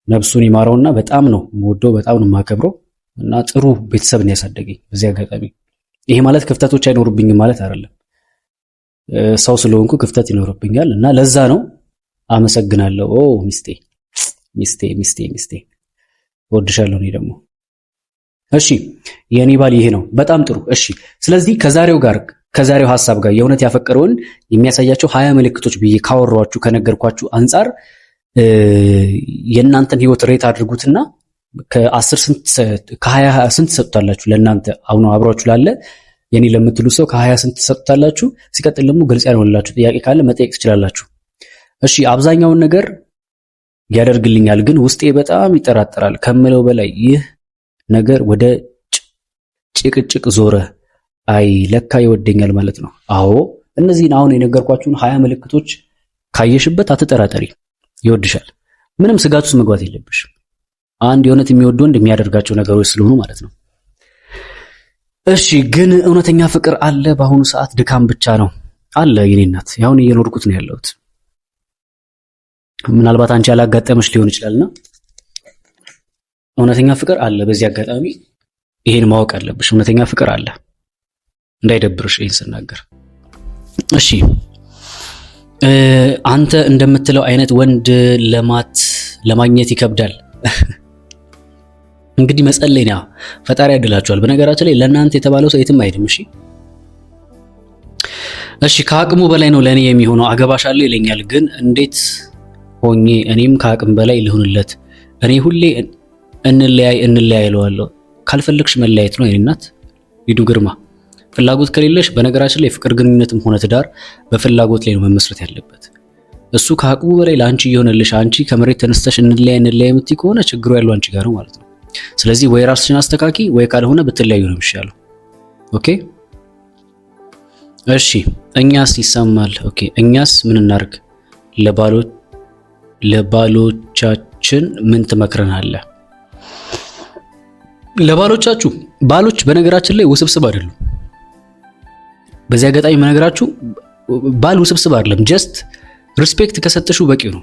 ነፍሱን ይማረውና በጣም ነው የምወደው፣ በጣም ነው የማከብረው እና ጥሩ ቤተሰብ ነው ያሳደገኝ። በዚህ አጋጣሚ ይሄ ማለት ክፍተቶች አይኖርብኝም ማለት አይደለም። ሰው ስለሆንኩ ክፍተት ይኖርብኛል እና ለዛ ነው። አመሰግናለሁ። ሚስቴ እወድሻለሁ። እኔ ደግሞ እሺ የኔ ባል ይሄ ነው። በጣም ጥሩ። እሺ ስለዚህ ከዛሬው ሐሳብ ጋር የእውነት ያፈቀረውን የሚያሳያቸው 20 ምልክቶች ብዬ ካወራኋችሁ ከነገርኳችሁ አንጻር የእናንተን ህይወት ሬት አድርጉትና ከ10 ከ20 ስንት ሰጥታላችሁ? ለእናንተ አሁን አብሯችሁ ላለ የኔ ለምትሉ ሰው ከ20 ስንት ሰጥታላችሁ? ሲቀጥል ደግሞ ግልጽ ያልሆነላችሁ ጥያቄ ካለ መጠየቅ ትችላላችሁ። እሺ አብዛኛውን ነገር ያደርግልኛል፣ ግን ውስጤ በጣም ይጠራጠራል ከምለው በላይ ይህ ነገር ወደ ጭቅጭቅ ዞረ። አይ ለካ ይወደኛል ማለት ነው። አዎ እነዚህን አሁን የነገርኳችሁን 20 ምልክቶች ካየሽበት አትጠራጠሪ፣ ይወድሻል። ምንም ስጋት ውስጥ መግባት የለብሽም። አንድ የእውነት የሚወድ ወንድ የሚያደርጋቸው ነገሮች ስለሆኑ ማለት ነው። እሺ ግን እውነተኛ ፍቅር አለ? በአሁኑ ሰዓት ድካም ብቻ ነው አለ። የኔ እናት አሁን እየኖርኩት ነው ያለሁት። ምናልባት አንቺ ያላጋጠመሽ ሊሆን ይችላልና እውነተኛ ፍቅር አለ። በዚህ አጋጣሚ ይሄን ማወቅ አለብሽ። እውነተኛ ፍቅር አለ፣ እንዳይደብርሽ ይሄን ስናገር። እሺ አንተ እንደምትለው አይነት ወንድ ለማግኘት ይከብዳል። እንግዲህ መጸለይ ነው። ፈጣሪ ያድላችኋል። በነገራችን ላይ ለእናንተ የተባለው ሰው የትም አይሄድም። እሺ ከአቅሙ በላይ ነው ለኔ የሚሆነው። አገባሻለሁ ይለኛል፣ ግን እንዴት ሆኜ እኔም ከአቅም በላይ ልሁንለት? እኔ ሁሌ እንለያይ እለዋለሁ። ካልፈለግሽ መለያየት ነው የኔ እናት። ሊዱ ግርማ ፍላጎት ከሌለሽ፣ በነገራችን ላይ ፍቅር ግንኙነትም ሆነ ትዳር በፍላጎት ላይ ነው መመስረት ያለበት። እሱ ከአቅሙ በላይ ለአንቺ እየሆነልሽ፣ አንቺ ከመሬት ተነስተሽ እንለያይ የምትይ ከሆነ ችግሩ ያለው አንቺ ጋር ነው ማለት ነው። ስለዚህ ወይ ራስሽን አስተካኪ፣ ወይ ካልሆነ ብትለያዩ ነው የሚሻለው። ኦኬ እሺ እኛስ ይሰማል። ኦኬ እኛስ ምን እናርግ? ለባሎቻችን ምን ትመክረናለህ? ለባሎቻችሁ ባሎች በነገራችን ላይ ውስብስብ አይደሉም። በዚህ አጋጣሚ መነግራችሁ ባል ውስብስብ አይደለም። ጀስት ሪስፔክት ከሰጠሹ በቂው ነው።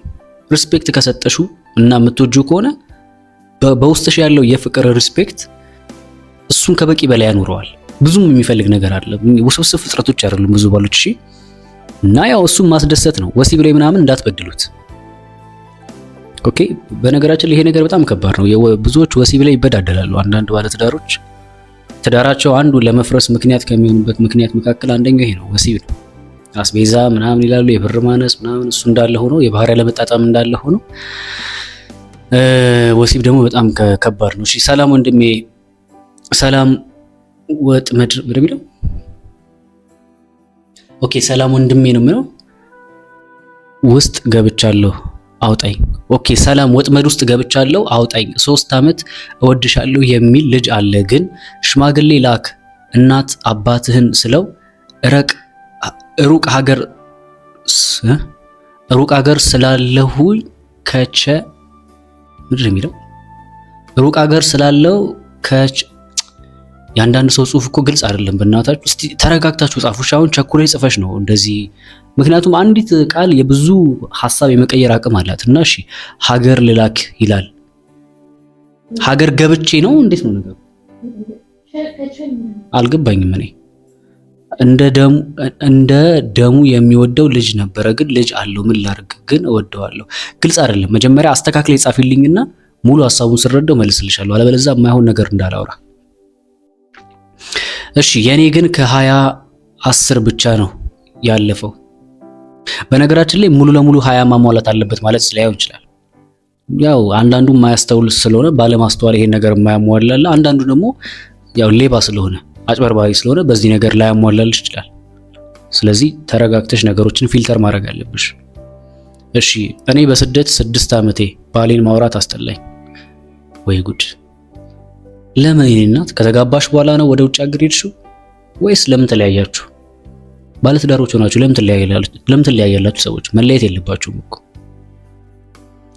ሪስፔክት ከሰጠሹ እና የምትወጂው ከሆነ በውስጥሽ ያለው የፍቅር ሪስፔክት እሱን ከበቂ በላይ ያኖረዋል። ብዙም የሚፈልግ ነገር አለ። ውስብስብ ፍጥረቶች አይደሉም ብዙ ባሎች። እሺ እና ያው እሱን ማስደሰት ነው። ወሲብ ላይ ምናምን እንዳትበድሉት። ኦኬ በነገራችን ላይ ይሄ ነገር በጣም ከባድ ነው። ብዙዎች ወሲብ ላይ ይበዳደላሉ። አንዳንድ ባለትዳሮች ትዳራቸው አንዱ ለመፍረስ ምክንያት ከሚሆኑበት ምክንያት መካከል አንደኛው ይሄ ነው፣ ወሲብ ነው። አስቤዛ ምናምን ይላሉ፣ የብር ማነስ ምናምን፣ እሱ እንዳለ ሆኖ የባህሪ ለመጣጣም እንዳለ ሆኖ ወሲብ ደግሞ በጣም ከባድ ነው። እሺ ሰላም ወንድሜ፣ ሰላም ወጥመድ ምንድነው? ኦኬ ሰላም ወንድሜ ነው የሚለው። ውስጥ ገብቻለሁ አውጣኝ። ኦኬ ሰላም ወጥመድ ውስጥ ገብቻለሁ አውጣኝ። 3 ዓመት እወድሻለሁ የሚል ልጅ አለ፣ ግን ሽማግሌ ላክ እናት አባትህን ስለው ሩቅ ሀገር ስላለሁኝ ከቸ ምንድን ነው የሚለው? ሩቅ ሀገር ስላለው ከቸ። የአንዳንድ ሰው ጽሁፍ እኮ ግልጽ አይደለም። በእናታችሁ እስቲ ተረጋግታችሁ ጻፉ። አሁን ቸኩለሽ ጽፈሽ ነው እንደዚህ። ምክንያቱም አንዲት ቃል የብዙ ሐሳብ የመቀየር አቅም አላት። እና እሺ ሀገር ልላክ ይላል። ሀገር ገብቼ ነው እንዴት ነው ነገሩ? አልገባኝም። እኔ እንደ ደሙ የሚወደው ልጅ ነበረ፣ ግን ልጅ አለው። ምን ላድርግ ግን እወደዋለሁ። ግልጽ አይደለም። መጀመሪያ አስተካክለ ጻፊልኝና ሙሉ ሐሳቡን ስረዳው መልስልሻለሁ። አለበለዚያ የማይሆን ነገር እንዳላወራ። እሺ የኔ ግን ከ20 ብቻ ነው ያለፈው። በነገራችን ላይ ሙሉ ለሙሉ 20 ማሟላት አለበት ማለት ላይሆን ይችላል። ያው አንዳንዱ የማያስተውል ስለሆነ ባለማስተዋል ይሄን ነገር የማያሟላላ፣ አንዳንዱ ደግሞ ያው ሌባ ስለሆነ አጭበርባሪ ስለሆነ በዚህ ነገር ላይ ያሟላልሽ ይችላል። ስለዚህ ተረጋግተሽ ነገሮችን ፊልተር ማድረግ አለብሽ። እሺ እኔ በስደት 6 ዓመቴ ባሌን ማውራት አስጠላኝ። ወይ ጉድ! ለምን እናት? ከተጋባሽ በኋላ ነው ወደ ውጭ ሀገር ሄድሽው ወይስ ለምን ተለያያችሁ? ባለትዳሮች ሆናችሁ ለምን ትለያያላችሁ? ሰዎች መለየት የለባችሁም እኮ።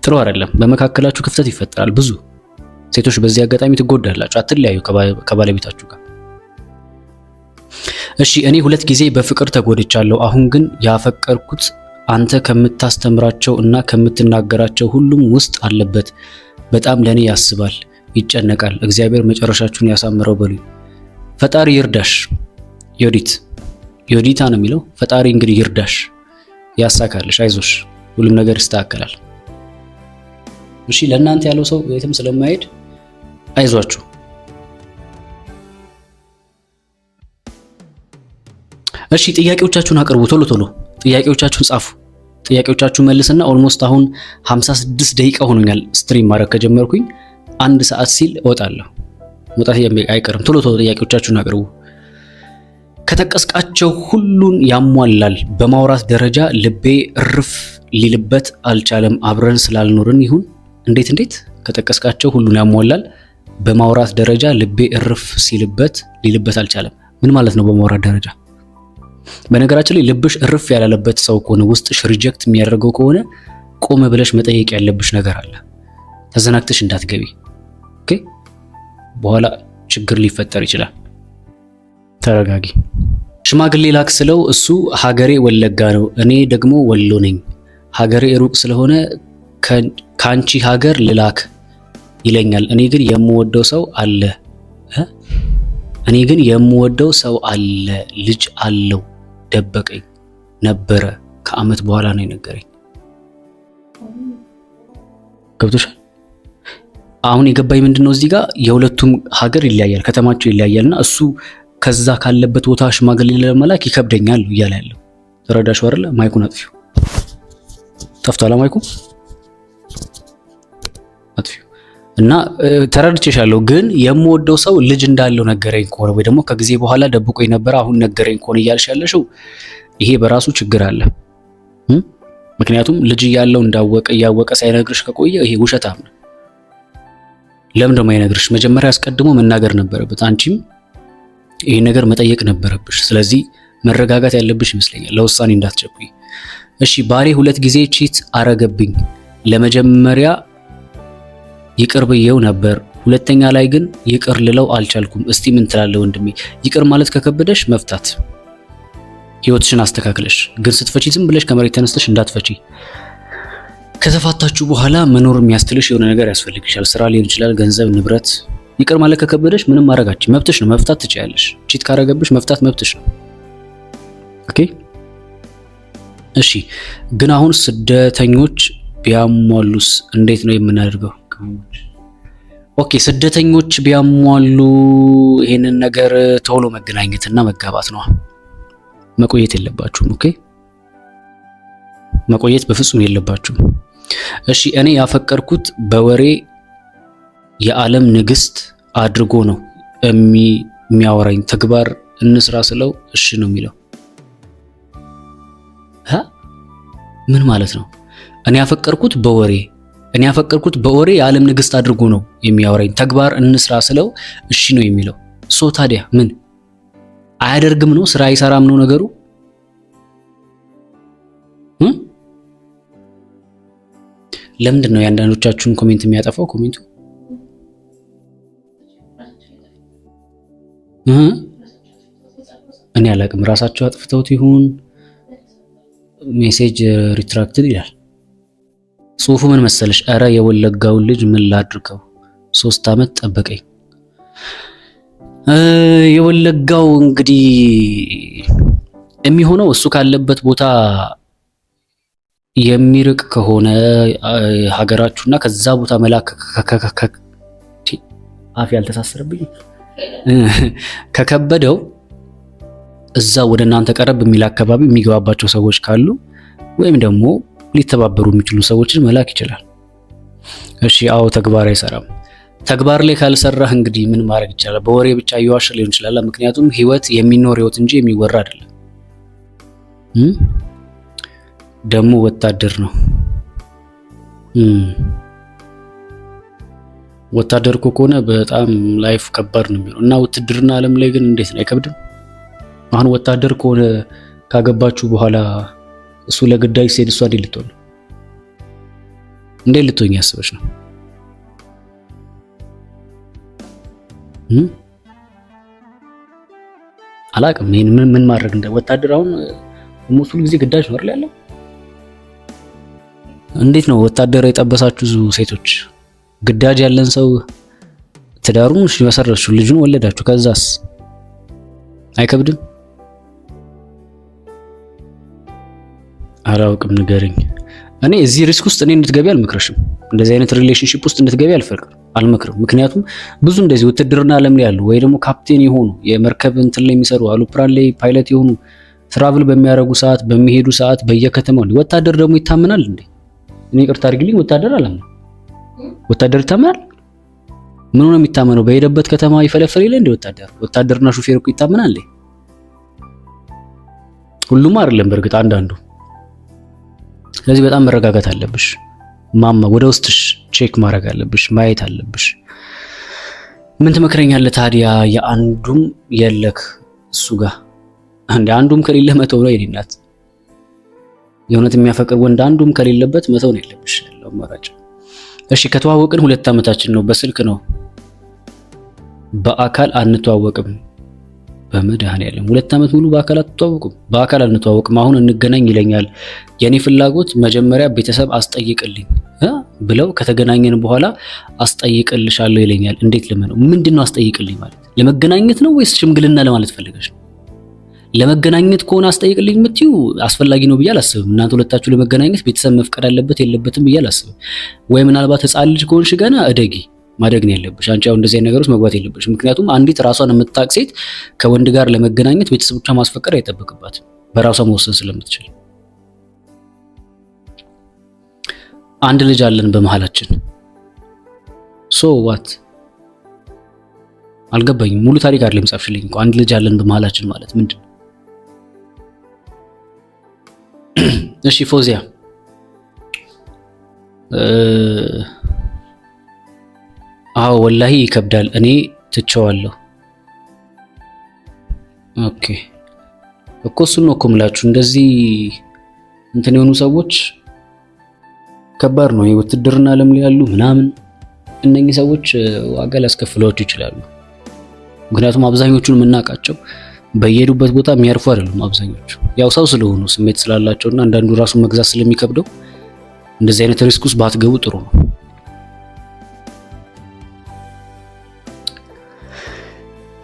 ጥሩ አይደለም። በመካከላችሁ ክፍተት ይፈጠራል። ብዙ ሴቶች በዚህ አጋጣሚ ትጎዳላችሁ። አትለያዩ ከባለቤታችሁ ጋር። እሺ እኔ 2 ጊዜ በፍቅር ተጎድቻለሁ። አሁን ግን ያፈቀርኩት አንተ ከምታስተምራቸው እና ከምትናገራቸው ሁሉም ውስጥ አለበት። በጣም ለኔ ያስባል፣ ይጨነቃል። እግዚአብሔር መጨረሻችሁን ያሳምረው በሉኝ። ፈጣሪ ይርዳሽ። ዮዲታ ነው የሚለው። ፈጣሪ እንግዲህ ይርዳሽ፣ ያሳካልሽ። አይዞሽ፣ ሁሉም ነገር ይስተካከላል። እሺ ለእናንተ ያለው ሰው የትም ስለማይሄድ አይዟችሁ። እሺ ጥያቄዎቻችሁን አቅርቡ፣ ቶሎ ቶሎ ጥያቄዎቻችሁን ጻፉ። ጥያቄዎቻችሁን መልስና ኦልሞስት አሁን 56 ደቂቃ ሆኖኛል ስትሪም ማድረግ ከጀመርኩኝ። 1 ሰዓት ሲል እወጣለሁ። መውጣት አይቀርም። ቶሎ ቶሎ ጥያቄዎቻችሁን አቅርቡ። ከጠቀስቃቸው ሁሉን ያሟላል። በማውራት ደረጃ ልቤ እርፍ ሊልበት አልቻለም። አብረን ስላልኖርን ይሁን እንዴት ከጠቀስቃቸው ሁሉን ያሟላል። በማውራት ደረጃ ልቤ እርፍ ሊልበት አልቻለም። ምን ማለት ነው በማውራት ደረጃ? በነገራችን ላይ ልብሽ እርፍ ያላለበት ሰው ከሆነ ውስጥሽ ሪጀክት የሚያደርገው ከሆነ ቆመ ብለሽ መጠየቅ ያለብሽ ነገር አለ። ተዘናግተሽ እንዳትገቢ። ኦኬ፣ በኋላ ችግር ሊፈጠር ይችላል። ተረጋጊ። ሽማግሌ ላክ ስለው እሱ ሀገሬ ወለጋ ነው፣ እኔ ደግሞ ወሎ ነኝ። ሀገሬ ሩቅ ስለሆነ ካንቺ ሀገር ልላክ ይለኛል። እኔ ግን የምወደው ሰው አለ፣ ልጅ አለው፣ ደበቀኝ ነበረ። ከዓመት በኋላ ነው የነገረኝ። ገብቶሻል? አሁን የገባኝ ምንድነው እዚህ ጋር የሁለቱም ሀገር ይለያያል፣ ከተማቸው ይለያያልና እሱ ከዛ ካለበት ቦታ ሽማግሌ ለመላክ ይከብደኛል እያለ ያለው ተረዳሽው አይደለ? ማይኩን አጥፊው። ጠፍቷል ማይኩ፣ አጥፊው። እና ተረድቼሻለሁ፣ ግን የምወደው ሰው ልጅ እንዳለው ነገረኝ ከሆነ ወይ ደግሞ ከጊዜ በኋላ ደብቆኝ ነበር አሁን ነገረኝ ከሆነ እያልሽ ያለሽው ይሄ በራሱ ችግር አለ። ምክንያቱም ልጅ እያለው እያወቀ ሳይነግርሽ ከቆየ ይሄ ውሸታም ነው። ለምን ደግሞ አይነግርሽ? መጀመሪያ አስቀድሞ መናገር ነበረበት። አንቺም ይሄን ነገር መጠየቅ ነበረብሽ። ስለዚህ መረጋጋት ያለብሽ ይመስለኛል። ለውሳኔ እንዳትቸኩይ እሺ። ባሌ 2 ጊዜ ቺት አረገብኝ። ለመጀመሪያ ይቅር ብዬው ነበር፣ ሁለተኛ ላይ ግን ይቅር ልለው አልቻልኩም። እስቲ ምን ትላለህ ወንድሜ? ይቅር ማለት ከከበደሽ መፍታት፣ ህይወትሽን አስተካክለሽ፣ ግን ስትፈቺ ዝም ብለሽ ከመሬት ተነስተሽ እንዳትፈቺ። ከተፋታችሁ በኋላ መኖር የሚያስችልሽ የሆነ ነገር ያስፈልግሻል። ስራ ሊሆን ይችላል፣ ገንዘብ፣ ንብረት። ይቅር ማለት ከከበደሽ ምንም ማድረጋችሁ መብትሽ ነው። መፍታት ትችያለሽ። ቺት ካረገብሽ መፍታት መብትሽ ነው። ኦኬ እሺ። ግን አሁን ስደተኞች ቢያሟሉስ እንዴት ነው የምናደርገው? ኦኬ ስደተኞች ቢያሟሉ ይሄንን ነገር ቶሎ መገናኘትና መጋባት ነው። መቆየት የለባችሁም። ኦኬ መቆየት በፍጹም የለባችሁም። እሺ እኔ ያፈቀርኩት በወሬ የዓለም ንግስት አድርጎ ነው የሚያወራኝ። ተግባር እንስራ ስለው እሺ ነው የሚለው። ምን ማለት ነው? እኔ ያፈቀርኩት በወሬ የዓለም ንግስት አድርጎ ነው የሚያወራኝ። ተግባር እንስራ ስለው እሺ ነው የሚለው። ሶ ታዲያ ምን አያደርግም ነው? ስራ አይሰራም ነው ነገሩ? ለምንድን ነው የአንዳንዶቻችሁን ኮሜንት የሚያጠፋው? ኮሜንቱ እኔ አላቅም። ራሳቸው አጥፍተውት ይሁን ሜሴጅ ሪትራክትድ ይላል። ጽሁፉ ምን መሰለሽ? አረ የወለጋውን ልጅ ምን ላድርገው 3 ዓመት ጠበቀኝ። የወለጋው እንግዲህ የሚሆነው እሱ ካለበት ቦታ የሚርቅ ከሆነ ሀገራችሁና ከዛ ቦታ መላክ አፍ ያልተሳሰረብኝ ከከበደው እዛ ወደ እናንተ ቀረብ የሚል አካባቢ የሚገባባቸው ሰዎች ካሉ ወይም ደግሞ ሊተባበሩ የሚችሉ ሰዎችን መላክ ይችላል። እሺ አዎ ተግባር አይሰራም። ተግባር ላይ ካልሰራህ እንግዲህ ምን ማድረግ ይቻላል? በወሬ ብቻ እየዋሸ ሊሆን ይችላል። ምክንያቱም ህይወት የሚኖር ህይወት እንጂ የሚወራ አይደለም። ደግሞ ወታደር ነው። ወታደር ከሆነ በጣም ላይፍ ከባድ ነው የሚሆነው። እና ውትድርና ዓለም ላይ ግን እንዴት ነው? አይከብድም? አሁን ወታደር ከሆነ ካገባችሁ በኋላ እሱ ለግዳጅ ሲሄድ እሷ እንዴት ልትሆን ያስበሽ ነው? አላቅም። ይሄን ምን ማድረግ እንደ ወታደር አሁን ሙሉ ጊዜ ግዳጅ ነው አይደል ያለው? እንዴት ነው ወታደር የጠበሳችሁ ሴቶች? ግዳጅ ያለን ሰው ትዳሩን መሰረችሁ፣ ልጁን ወለዳችሁ፣ ከዛስ አይከብድም? አላውቅም፣ ንገረኝ። እኔ እዚህ ሪስክ ውስጥ እኔ እንድትገቢ አልመክርሽም። እንደዚህ አይነት ሪሌሽንሺፕ ውስጥ እንድትገቢ አልመክርም። ምክንያቱም ብዙ እንደዚህ ውትድርና ዓለም ላይ ያሉ ወይ ደግሞ ካፕቴን የሆኑ የመርከብ እንትን ላይ የሚሰሩ አውሮፕላን ላይ ፓይለት የሆኑ ትራቭል በሚያደርጉ ሰዓት በሚሄዱ ሰዓት በየከተማው ወታደር ደግሞ ይታመናል እንዴ? እኔ ይቅርታ አድርግልኝ ወታደር አላምነው። ወታደር ይታመናል? ምን ነው የሚታመነው? በሄደበት ከተማ ይፈለፈል ይለ እንደ ወታደርና ሹፌር እኮ ይታመናል እንዴ? ሁሉም አይደለም በእርግጥ አንዳንዱ። ስለዚህ በጣም መረጋጋት አለብሽ ማማ። ወደ ውስጥሽ ቼክ ማድረግ አለብሽ፣ ማየት አለብሽ። ምን ትመክረኛለህ ታዲያ? የአንዱም የለክ እሱ ጋር አንድ አንዱም ከሌለ መተው ነው የኔናት። የእውነት የሚያፈቅር ወንድ አንዱም ከሌለበት መተው ነው የለብሽ ያለው አማራጭ። እሺ ከተዋወቅን 2 ዓመታችን ነው። በስልክ ነው፣ በአካል አንተዋወቅም። በመድኃኒዓለም 2 ዓመት ሙሉ በአካል አትተዋወቁም? በአካል አንተዋወቅም። አሁን እንገናኝ ይለኛል። የኔ ፍላጎት መጀመሪያ ቤተሰብ አስጠይቅልኝ ብለው ከተገናኘን በኋላ አስጠይቅልሻለሁ ይለኛል። እንዴት ለምን? ምንድነው አስጠይቅልኝ ማለት? ለመገናኘት ነው ወይስ ሽምግልና ለማለት ፈልገሽ ነው? ለመገናኘት ከሆነ አስጠይቅልኝ የምትዩ አስፈላጊ ነው ብዬ አላስብም። እናንተ ሁለታችሁ ለመገናኘት ቤተሰብ መፍቀድ አለበት የለበትም ብዬ አላስብም። ወይ ምናልባት ሕፃን ልጅ ከሆንሽ ገና እደጊ ማደግ ነው ያለብሽ። አንቺ አሁን እንደዚህ አይነት ነገር ውስጥ መግባት የለብሽ። ምክንያቱም አንዲት ራሷን የምታውቅ ሴት ከወንድ ጋር ለመገናኘት ቤተሰቦቿ ማስፈቀድ አይጠበቅባትም፣ በራሷ መወሰን ስለምትችል። አንድ ልጅ አለን በመሃላችን። ሶ ዋት አልገባኝም። ሙሉ ታሪክ አይደለም ጻፍሽልኝ እኮ። አንድ ልጅ አለን በመሃላችን ማለት ምንድን ነው? እሺ ፎዚያ አዎ ወላሂ ይከብዳል። እኔ ትቼዋለሁ። ኦኬ እኮ እሱን ነው እኮ የምላችሁ። እንደዚህ እንትን የሆኑ ሰዎች ከባድ ነው። የውትድርና ዓለም ላይ ያሉ ምናምን እነኚህ ሰዎች ዋጋ ሊያስከፍሏቸው ይችላሉ። ምክንያቱም አብዛኞቹን የምናውቃቸው በየሄዱበት ቦታ የሚያርፉ አይደሉም። አብዛኞቹ ያው ሰው ስለሆኑ ስሜት ስላላቸውና አንዳንዱ ራሱን መግዛት ስለሚከብደው እንደዚህ አይነት ሪስክ ውስጥ ባትገቡ ጥሩ ነው።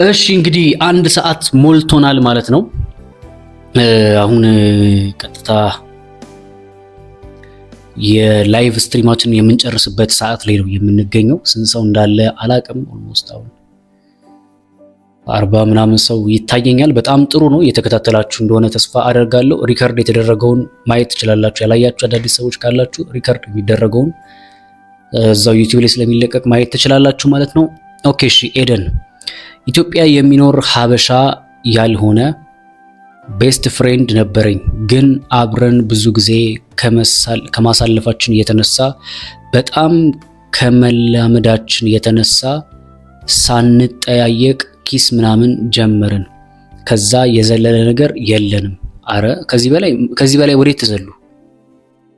እሺ እንግዲህ 1 ሰዓት ሞልቶናል ማለት ነው። አሁን ቀጥታ የላይቭ ስትሪማችንን የምንጨርስበት ሰዓት ላይ ነው የምንገኘው። ስንት ሰው እንዳለ አላቅም። ኦልሞስት አሁን 40 ምናምን ሰው ይታየኛል። በጣም ጥሩ ነው። እየተከታተላችሁ እንደሆነ ተስፋ አደርጋለሁ። ሪከርድ የተደረገውን ማየት ትችላላችሁ። ያላያችሁ አዳዲስ ሰዎች ካላችሁ ሪከርድ የሚደረገውን እዛው ዩቲዩብ ላይ ስለሚለቀቅ ማየት ትችላላችሁ ማለት ነው። ኦኬ እሺ ኤደን ኢትዮጵያ የሚኖር ሀበሻ ያልሆነ ቤስት ፍሬንድ ነበረኝ፣ ግን አብረን ብዙ ጊዜ ከማሳለፋችን የተነሳ በጣም ከመላመዳችን የተነሳ ሳንጠያየቅ ኪስ ምናምን ጀመርን። ከዛ የዘለለ ነገር የለንም። አረ ከዚህ በላይ ወዴት ተዘሉ?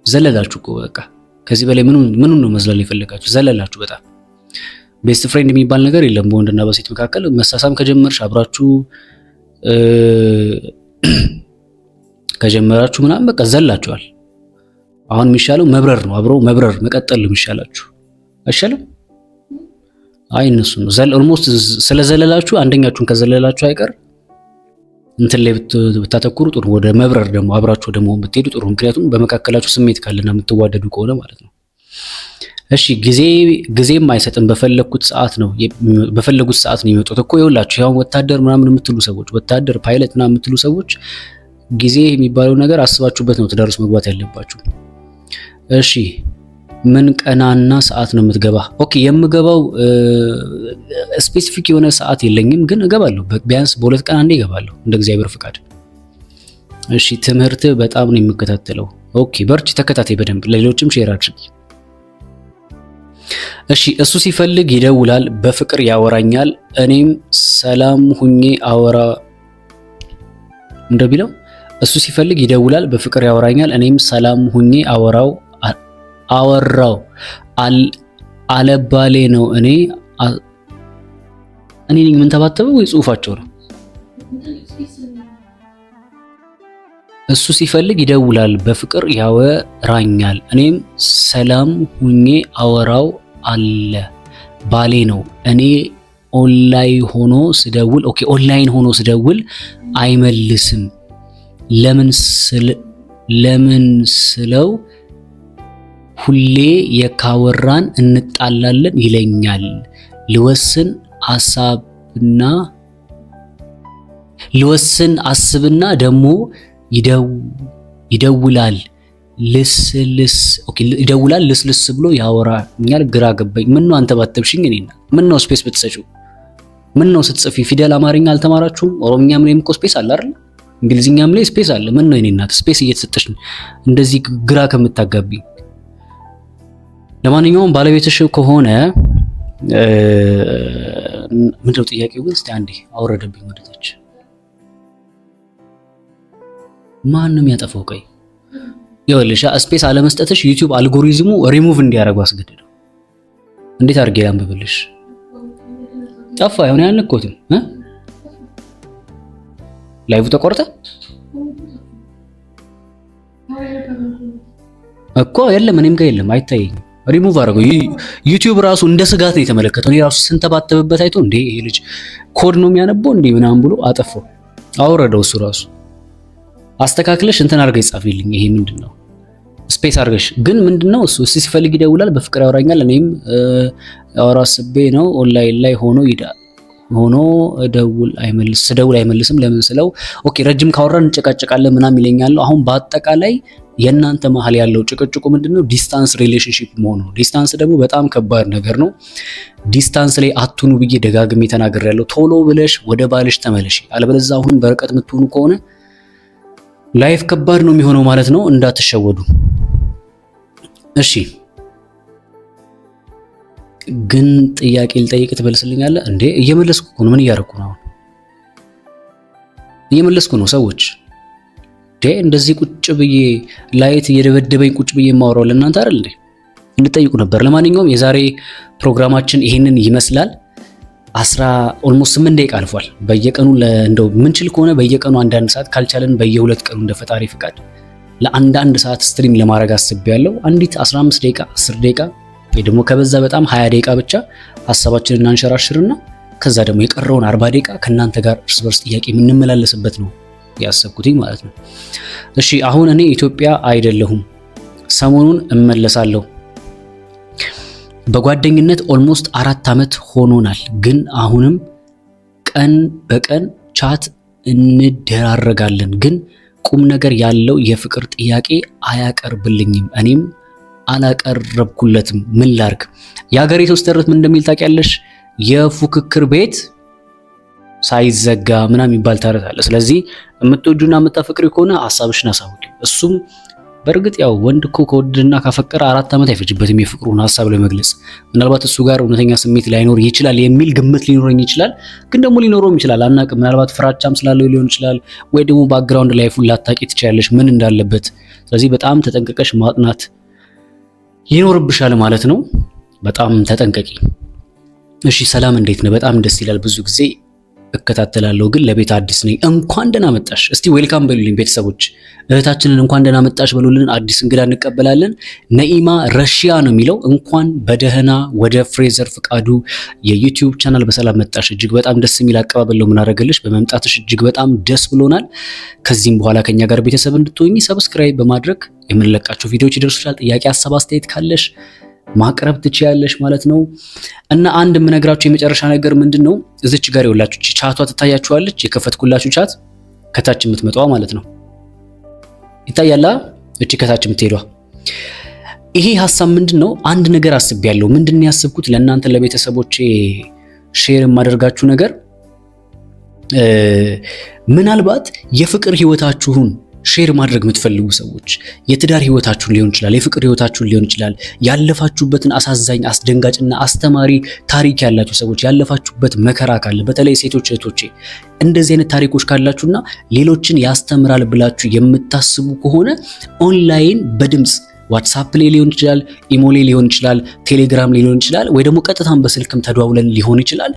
ዘለላችሁ እኮ በቃ። ከዚህ በላይ ምኑን ነው መዝለል የፈለጋችሁ? ዘለላችሁ በጣም። ቤስት ፍሬንድ የሚባል ነገር የለም በወንድና በሴት መካከል። መሳሳም ከጀመርሽ አብራችሁ ከጀመራችሁ ምናምን በቃ ዘላችኋል። አሁን የሚሻለው መብረር ነው። አብረው መብረር መቀጠል ነው የሚሻላችሁ። አይሻልም? አይ እነሱ ነው ኦልሞስት ስለዘለላችሁ አንደኛችሁን ከዘለላችሁ አይቀር እንትን ላይ ብታተኩሩ ጥሩ። ወደ መብረር ደግሞ አብራችሁ ደግሞ ብትሄዱ ጥሩ። ምክንያቱም በመካከላችሁ ስሜት ካለና የምትዋደዱ ከሆነ ማለት ነው። እሺ ጊዜም አይሰጥም። በፈለጉት ሰዓት ነው የሚመጡት እኮ። ይኸውላችሁ ያው ወታደር ምናምን የምትሉ ሰዎች፣ ወታደር ፓይለት ምናምን የምትሉ ሰዎች ጊዜ የሚባለው ነገር አስባችሁበት ነው ትዳር ውስጥ መግባት ያለባችሁ። እሺ ምን ቀናና ሰዓት ነው የምትገባ? ኦኬ የምገባው ስፔሲፊክ የሆነ ሰዓት የለኝም፣ ግን እገባለሁ። ቢያንስ በ2 ቀን አንዴ እገባለሁ እንደ እግዚአብሔር ፍቃድ። እሺ ትምህርት በጣም ነው የምከታተለው። ኦኬ በርቺ፣ ተከታታይ በደንብ ለሌሎችም ሼር አድርጊ። እሺ እሱ ሲፈልግ ይደውላል፣ በፍቅር ያወራኛል፣ እኔም ሰላም ሁኜ አወራ እንደቢለው እሱ ሲፈልግ ይደውላል፣ በፍቅር ያወራኛል፣ እኔም ሰላም ሁኜ አወራው አለባሌ ነው። እኔ ነኝ ምን ተባተበው ወይ ጽሁፋቸው ነው? እሱ ሲፈልግ ይደውላል፣ በፍቅር ያወራኛል፣ እኔም ሰላም ሁኜ አወራው አለ ባሌ ነው። እኔ ኦንላይን ሆኖ ስደውል አይመልስም። ለምን ስለው ሁሌ የካወራን እንጣላለን ልወስን አስብና ደግሞ ይደውላል ልስልስ ብሎ ያወራኛል። ግራ ገባኝ። ምን ነው አንተ ባተብሽኝ እኔና ምን ነው ስፔስ ብትሰጪው? ምን ነው ስትጽፊ ፊደል አማርኛ አልተማራችሁም? ኦሮምኛም ላይም እኮ ስፔስ አለ አይደል? እንግሊዝኛም ላይ ስፔስ አለ። ምን ነው የኔ እናት ስፔስ እየተሰጠሽ እንደዚህ ግራ ከምታጋቢ? ለማንኛውም ባለቤትሽ ከሆነ ምንድነው ጥያቄው? ግን እስቲ አንዴ አወረደብኝ ወደታች። ማንም ያጠፋው? ቆይ ይኸውልሽ ስፔስ አለመስጠትሽ ዩቲዩብ አልጎሪዝሙ ሪሙቭ እንዲያደርገው አስገድደው። እንዴት አድርጌ ላንብብልሽ? ጠፋ። ይሁን ያልነኮትም ላይቭ ተቆርጠ እኮ የለም፣ እኔም ጋር የለም፣ አይታየኝም። ሪሙቭ አደረገው። ዩቲዩብ ራሱ እንደ ስጋት ነው የተመለከተው። እኔ ራሱ ስንተባተብበት አይቶ እንዴ ይሄ ልጅ ኮድ ነው የሚያነበው እንዴ ምናምን ብሎ አጠፋው፣ አወረደው። እሱ ራሱ አስተካክለሽ እንትን አድርገሽ ጻፊልኝ። ይሄ ምንድነው? ስፔስ አድርገሽ ግን ምንድነው እሱ ሲፈልግ ይደውላል፣ በፍቅር ያወራኛል። እኔም ያወራ አስቤ ነው ኦንላይን ላይ ሆኖ ደውል አይመልስም። ለምን ስለው ኦኬ ረጅም ካወራን እንጨቃጨቃለን ምናምን ይለኛል። አሁን በአጠቃላይ የእናንተ መሀል ያለው ጭቅጭቁ ምንድነው? ዲስታንስ ሪሌሽንሺፕ መሆኑ ነው። ዲስታንስ ደግሞ በጣም ከባድ ነገር ነው። ዲስታንስ ላይ አትሁኑ ብዬ ደጋግሜ ተናግሬያለሁ። ቶሎ ብለሽ ወደ ባልሽ ተመለሽ፣ አለበለዚያ አሁን በርቀት የምትሆኑ ከሆነ ላይፍ ከባድ ነው የሚሆነው ማለት ነው። እንዳትሸወዱ እሺ። ግን ጥያቄ ልጠይቅ ትመልስልኛለህ እንዴ? እየመለስኩ ነው። ምን እያደረኩ ነው? እየመለስኩ ነው። ሰዎች እንደዚህ ቁጭ ብዬ ላይት እየደበደበኝ ቁጭ ብዬ የማወራው ለእናንተ አይደል እንዴ? እንድጠይቁ ነበር። ለማንኛውም የዛሬ ፕሮግራማችን ይሄንን ይመስላል። ኦልሞስት 8 ደቂቃ አልፏል። በየቀኑ እንደው ምንችል ከሆነ በየቀኑ አንዳንድ ሰዓት ካልቻለን በየ2 ቀኑ እንደ ፈጣሪ ፍቃድ ለአንድ ሰዓት ስትሪም ለማድረግ አስቤያለሁ። አንዲት 15 ደቂቃ 10 ደቂቃ ወይ ደግሞ ከበዛ በጣም 20 ደቂቃ ብቻ ሀሳባችንን እናንሸራሽርና ከዛ ደግሞ የቀረውን 40 ደቂቃ ከእናንተ ጋር እርስ በርስ ጥያቄ የምንመላለስበት ነው ያሰብኩት ማለት ነው። እሺ አሁን እኔ ኢትዮጵያ አይደለሁም፣ ሰሞኑን እመለሳለሁ። በጓደኝነት ኦልሞስት 4 ዓመት ሆኖናል፣ ግን አሁንም ቀን በቀን ቻት እንደራረጋለን፣ ግን ቁም ነገር ያለው የፍቅር ጥያቄ አያቀርብልኝም፣ እኔም አላቀረብኩለትም። ምን ላርግ? የሀገሬ ሰው ተረት ምን እንደሚል ታውቂያለሽ? የፉክክር ቤት ሳይዘጋ ምናምን የሚባል ተረት አለ። ስለዚህ የምትወጁና የምታፈቅሪ ከሆነ ሐሳብሽን አሳውቂ። እሱም በእርግጥ ያው ወንድ እኮ ከወደደና ካፈቀረ 4 ዓመት አይፈጅበትም የፍቅሩን ሐሳብ ለመግለጽ። ምናልባት እሱ ጋር እውነተኛ ስሜት ላይኖር ይችላል የሚል ግምት ሊኖረኝ ይችላል፣ ግን ደግሞ ሊኖረውም ይችላል፣ አናውቅም። ምናልባት ፍራቻም ስላለው ሊሆን ይችላል፣ ወይ ደግሞ ባክግራውንድ ላይፉን ላታቂ ትችያለሽ ምን እንዳለበት። ስለዚህ በጣም ተጠንቀቀሽ ማጥናት ይኖርብሻል ማለት ነው። በጣም ተጠንቀቂ። እሺ ሰላም፣ እንዴት ነው? በጣም ደስ ይላል። ብዙ ጊዜ እከታተላለሁ፣ ግን ለቤት አዲስ ነኝ። እንኳን ደህና መጣሽ። እስቲ ዌልካም በሉልኝ ቤተሰቦች። እህታችንን እንኳን ደህና መጣሽ በሉልን። አዲስ እንግዳ እንቀበላለን። ነኢማ ረሺያ ነው የሚለው። እንኳን በደህና ወደ ፍሬዘር ፍቃዱ የዩቲዩብ ቻናል በሰላም መጣሽ። እጅግ በጣም ደስ የሚል አቀባበል ነው የምናደርግልሽ። በመምጣትሽ እጅግ በጣም ደስ ብሎናል። ከዚህም በኋላ ከኛ ጋር ቤተሰብ እንድትሆኚ ሰብስክራይብ በማድረግ የምንለቃቸው ቪዲዮዎች ይደርሱሻል። ጥያቄ፣ ሀሳብ፣ አስተያየት ካለሽ ማቅረብ ትችያለሽ ማለት ነው። እና አንድ የምነግራችሁ የመጨረሻ ነገር ምንድነው፣ እዚች ጋር ይኸውላችሁ ቻቷ ትታያችኋለች። የከፈትኩላችሁ ቻት ከታች የምትመጣዋ ማለት ነው። ይታያላ? እቺ ከታች የምትሄዷ ይሄ ሐሳብ ምንድነው? አንድ ነገር አስቤያለሁ። ምንድነው ያስብኩት? ለእናንተ ለቤተሰቦቼ ሼር የማደርጋችሁ ነገር ምናልባት የፍቅር ህይወታችሁን ሼር ማድረግ የምትፈልጉ ሰዎች የትዳር ህይወታችሁን ሊሆን ይችላል፣ የፍቅር ህይወታችሁን ሊሆን ይችላል፣ ያለፋችሁበትን አሳዛኝ አስደንጋጭና አስተማሪ ታሪክ ያላችሁ ሰዎች ያለፋችሁበት መከራ ካለ፣ በተለይ ሴቶች እህቶቼ እንደዚህ አይነት ታሪኮች ካላችሁና ሌሎችን ያስተምራል ብላችሁ የምታስቡ ከሆነ ኦንላይን በድምጽ ዋትስአፕ ላይ ሊሆን ይችላል፣ ኢሞ ላይ ሊሆን ይችላል፣ ቴሌግራም ላይ ሊሆን ይችላል፣ ወይ ደግሞ ቀጥታም በስልክም ተደዋውለን ሊሆን ይችላል።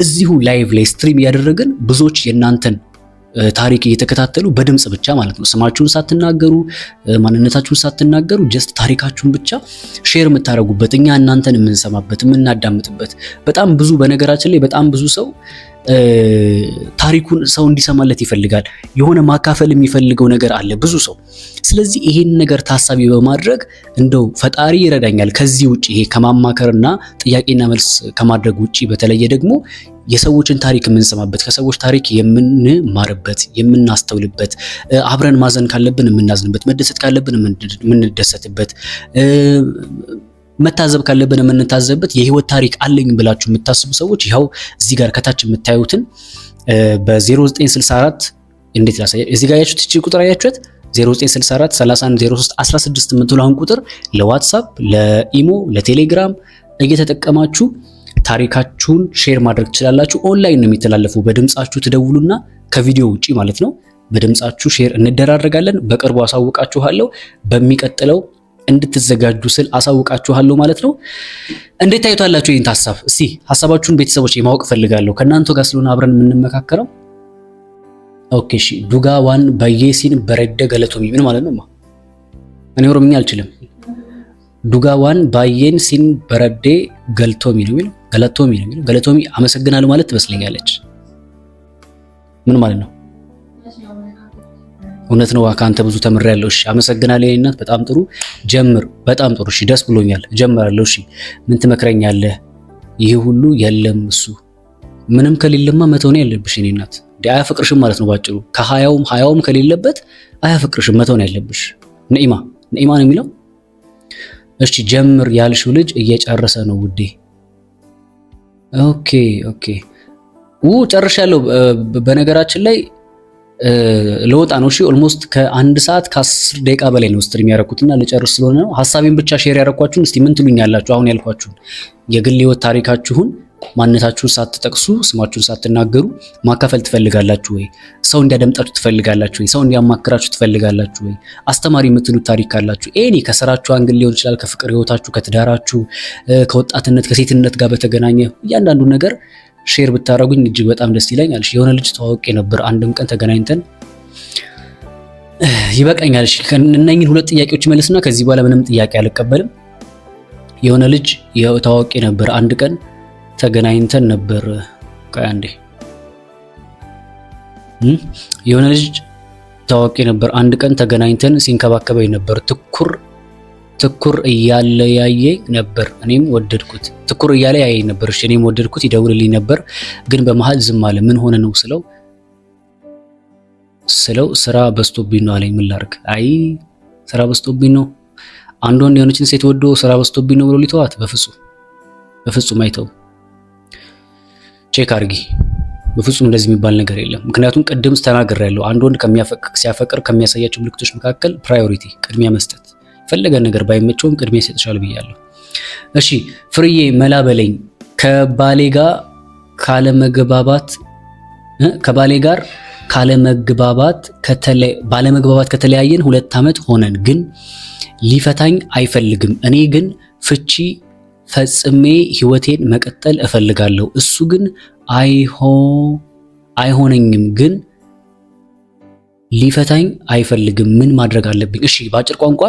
እዚሁ ላይቭ ላይ ስትሪም እያደረግን ብዙዎች የእናንተን ታሪክ እየተከታተሉ በድምጽ ብቻ ማለት ነው፣ ስማችሁን ሳትናገሩ ማንነታችሁን ሳትናገሩ ጀስት ታሪካችሁን ብቻ ሼር የምታደርጉበት፣ እኛ እናንተን የምንሰማበት የምናዳምጥበት በጣም ብዙ በነገራችን ላይ በጣም ብዙ ሰው ታሪኩን ሰው እንዲሰማለት ይፈልጋል። የሆነ ማካፈል የሚፈልገው ነገር አለ ብዙ ሰው። ስለዚህ ይሄን ነገር ታሳቢ በማድረግ እንደው ፈጣሪ ይረዳኛል ከዚህ ውጪ ይሄ ከማማከርና ጥያቄና መልስ ከማድረግ ውጪ በተለየ ደግሞ የሰዎችን ታሪክ የምንሰማበት ከሰዎች ታሪክ የምንማርበት የምናስተውልበት አብረን ማዘን ካለብን የምናዝንበት መደሰት ካለብን የምንደሰትበት መታዘብ ካለብን የምንታዘብበት የህይወት ታሪክ አለኝ ብላችሁ የምታስቡ ሰዎች ይኸው እዚህ ጋር ከታች የምታዩትን በ0964 እንዴት ላሳያ እዚህ ጋር ያያችሁት እቺ ቁጥር አያችሁት 0964 3103 16 የምትለውን ቁጥር ለዋትስአፕ ለኢሞ ለቴሌግራም እየተጠቀማችሁ ታሪካችሁን ሼር ማድረግ ትችላላችሁ። ኦንላይን ነው የሚተላለፈው። በድምጻችሁ ትደውሉና ከቪዲዮ ውጪ ማለት ነው በድምጻችሁ ሼር እንደራረጋለን። በቅርቡ አሳውቃችኋለሁ። በሚቀጥለው እንድትዘጋጁ ስል አሳውቃችኋለሁ ማለት ነው። እንዴት ታዩታላችሁ ይሄን ሐሳብ? እስቲ ሐሳባችሁን ቤተሰቦች ማወቅ ፈልጋለሁ ከእናንተ ጋር ስለሆነ አብረን የምንመካከረው። ኦኬ እሺ። ዱጋ ዋን ባየሲን በረደ ገለቶሚ ምን ማለት ነው? እኔ ኦሮምኛ አልችልም። ዱጋ ዋን ባየን ሲን በረዴ ገልቶሚ ነው የሚለው ገለቶሚ ነው የሚለው ገለቶሚ አመሰግናለሁ ማለት ትመስለኛለች። ምን ማለት ነው? እውነት ነው። ከአንተ ብዙ ተምሬያለሁ። እሺ አመሰግናለሁ የኔ እናት። በጣም ጥሩ ጀምር። በጣም ጥሩ እሺ፣ ደስ ብሎኛል። ጀምራለሁ። እሺ ምን ትመክረኛለህ? ይሄ ሁሉ የለም እሱ ምንም ከሌለማ መተው ነው ያለብሽ የኔ እናት። አያፈቅርሽም ማለት ነው ባጭሩ። ከሀያውም ከሌለበት አያፈቅርሽም፣ መተው ነው ያለብሽ። ነኢማ ነው የሚለው። እሺ ጀምር ያልሽው ልጅ እየጨረሰ ነው ውዴ። ኦኬ ጨርሻለሁ። በነገራችን ላይ ለወጣ ነው። እሺ ኦልሞስት ከአንድ ሰዓት ከ10 ደቂቃ በላይ ነው ስትሪም ያደረኩትና ልጨርስ ስለሆነ ነው። ሐሳቤን ብቻ ሼር ያደረኳችሁን እስቲ ምን ትሉኛላችሁ? አሁን ያልኳችሁን የግል ህይወት ታሪካችሁን ማንነታችሁን ሳትጠቅሱ ስማችሁን ሳትናገሩ ማካፈል ትፈልጋላችሁ ወይ? ሰው እንዲያደምጣችሁ ትፈልጋላችሁ ወይ? ሰው እንዲያማክራችሁ ትፈልጋላችሁ ወይ? አስተማሪ የምትሉት ታሪክ ካላችሁ ኤኒ ከስራችሁ አንግል ሊሆን ይችላል፣ ከፍቅር ህይወታችሁ፣ ከትዳራችሁ፣ ከወጣትነት ከሴትነት ጋር በተገናኘ እያንዳንዱ ነገር ሼር ብታረጉኝ እጅግ በጣም ደስ ይለኛል። እሺ የሆነ ልጅ ተዋውቄ ነበር፣ አንድም ቀን ተገናኝተን ይበቃኛል። እሺ እነኝን ሁለት ጥያቄዎች መልስና ከዚህ በኋላ ምንም ጥያቄ አልቀበልም። የሆነ ልጅ ተዋውቄ ነበር፣ አንድ ቀን ተገናኝተን ነበር። አንዴ የሆነ ልጅ ተዋውቄ ነበር፣ አንድ ቀን ተገናኝተን ሲንከባከበኝ ነበር። ትኩር እያለ ያየኝ ነበር፣ እኔም ወደድኩት። ትኩር እያለ ያየኝ ነበር፣ እሺ እኔም ወደድኩት። ይደውልልኝ ነበር፣ ግን በመሃል ዝም አለ። ምን ሆነ ነው ስለው ስራ በዝቶብኝ ነው አለኝ። ምን ላድርግ? አይ ስራ በዝቶብኝ ነው። አንድ ወንድ የሆነችን ሴት ወዶ ስራ በዝቶብኝ ነው ብሎ ሊተዋት? በፍጹም አይተው። ቼክ አድርጊ። በፍጹም እንደዚህ የሚባል ነገር የለም። ምክንያቱም ቅድም ተናግሬያለሁ። አንድ ወንድ ሲያፈቅር ከሚያሳያቸው ምልክቶች መካከል ፕራዮሪቲ፣ ቅድሚያ መስጠት፣ ፈለገ ነገር ባይመቸውም ቅድሚያ ይሰጥሻል ብያለሁ። እሺ ፍርዬ መላ በለኝ። ከባሌ ጋር ባለመግባባት ከተለያየን 2 ዓመት ሆነን፣ ግን ሊፈታኝ አይፈልግም። እኔ ግን ፍቺ ፈጽሜ ህይወቴን መቀጠል እፈልጋለሁ። እሱ ግን አይሆነኝም፣ ግን ሊፈታኝ አይፈልግም። ምን ማድረግ አለብኝ? እሺ በአጭር ቋንቋ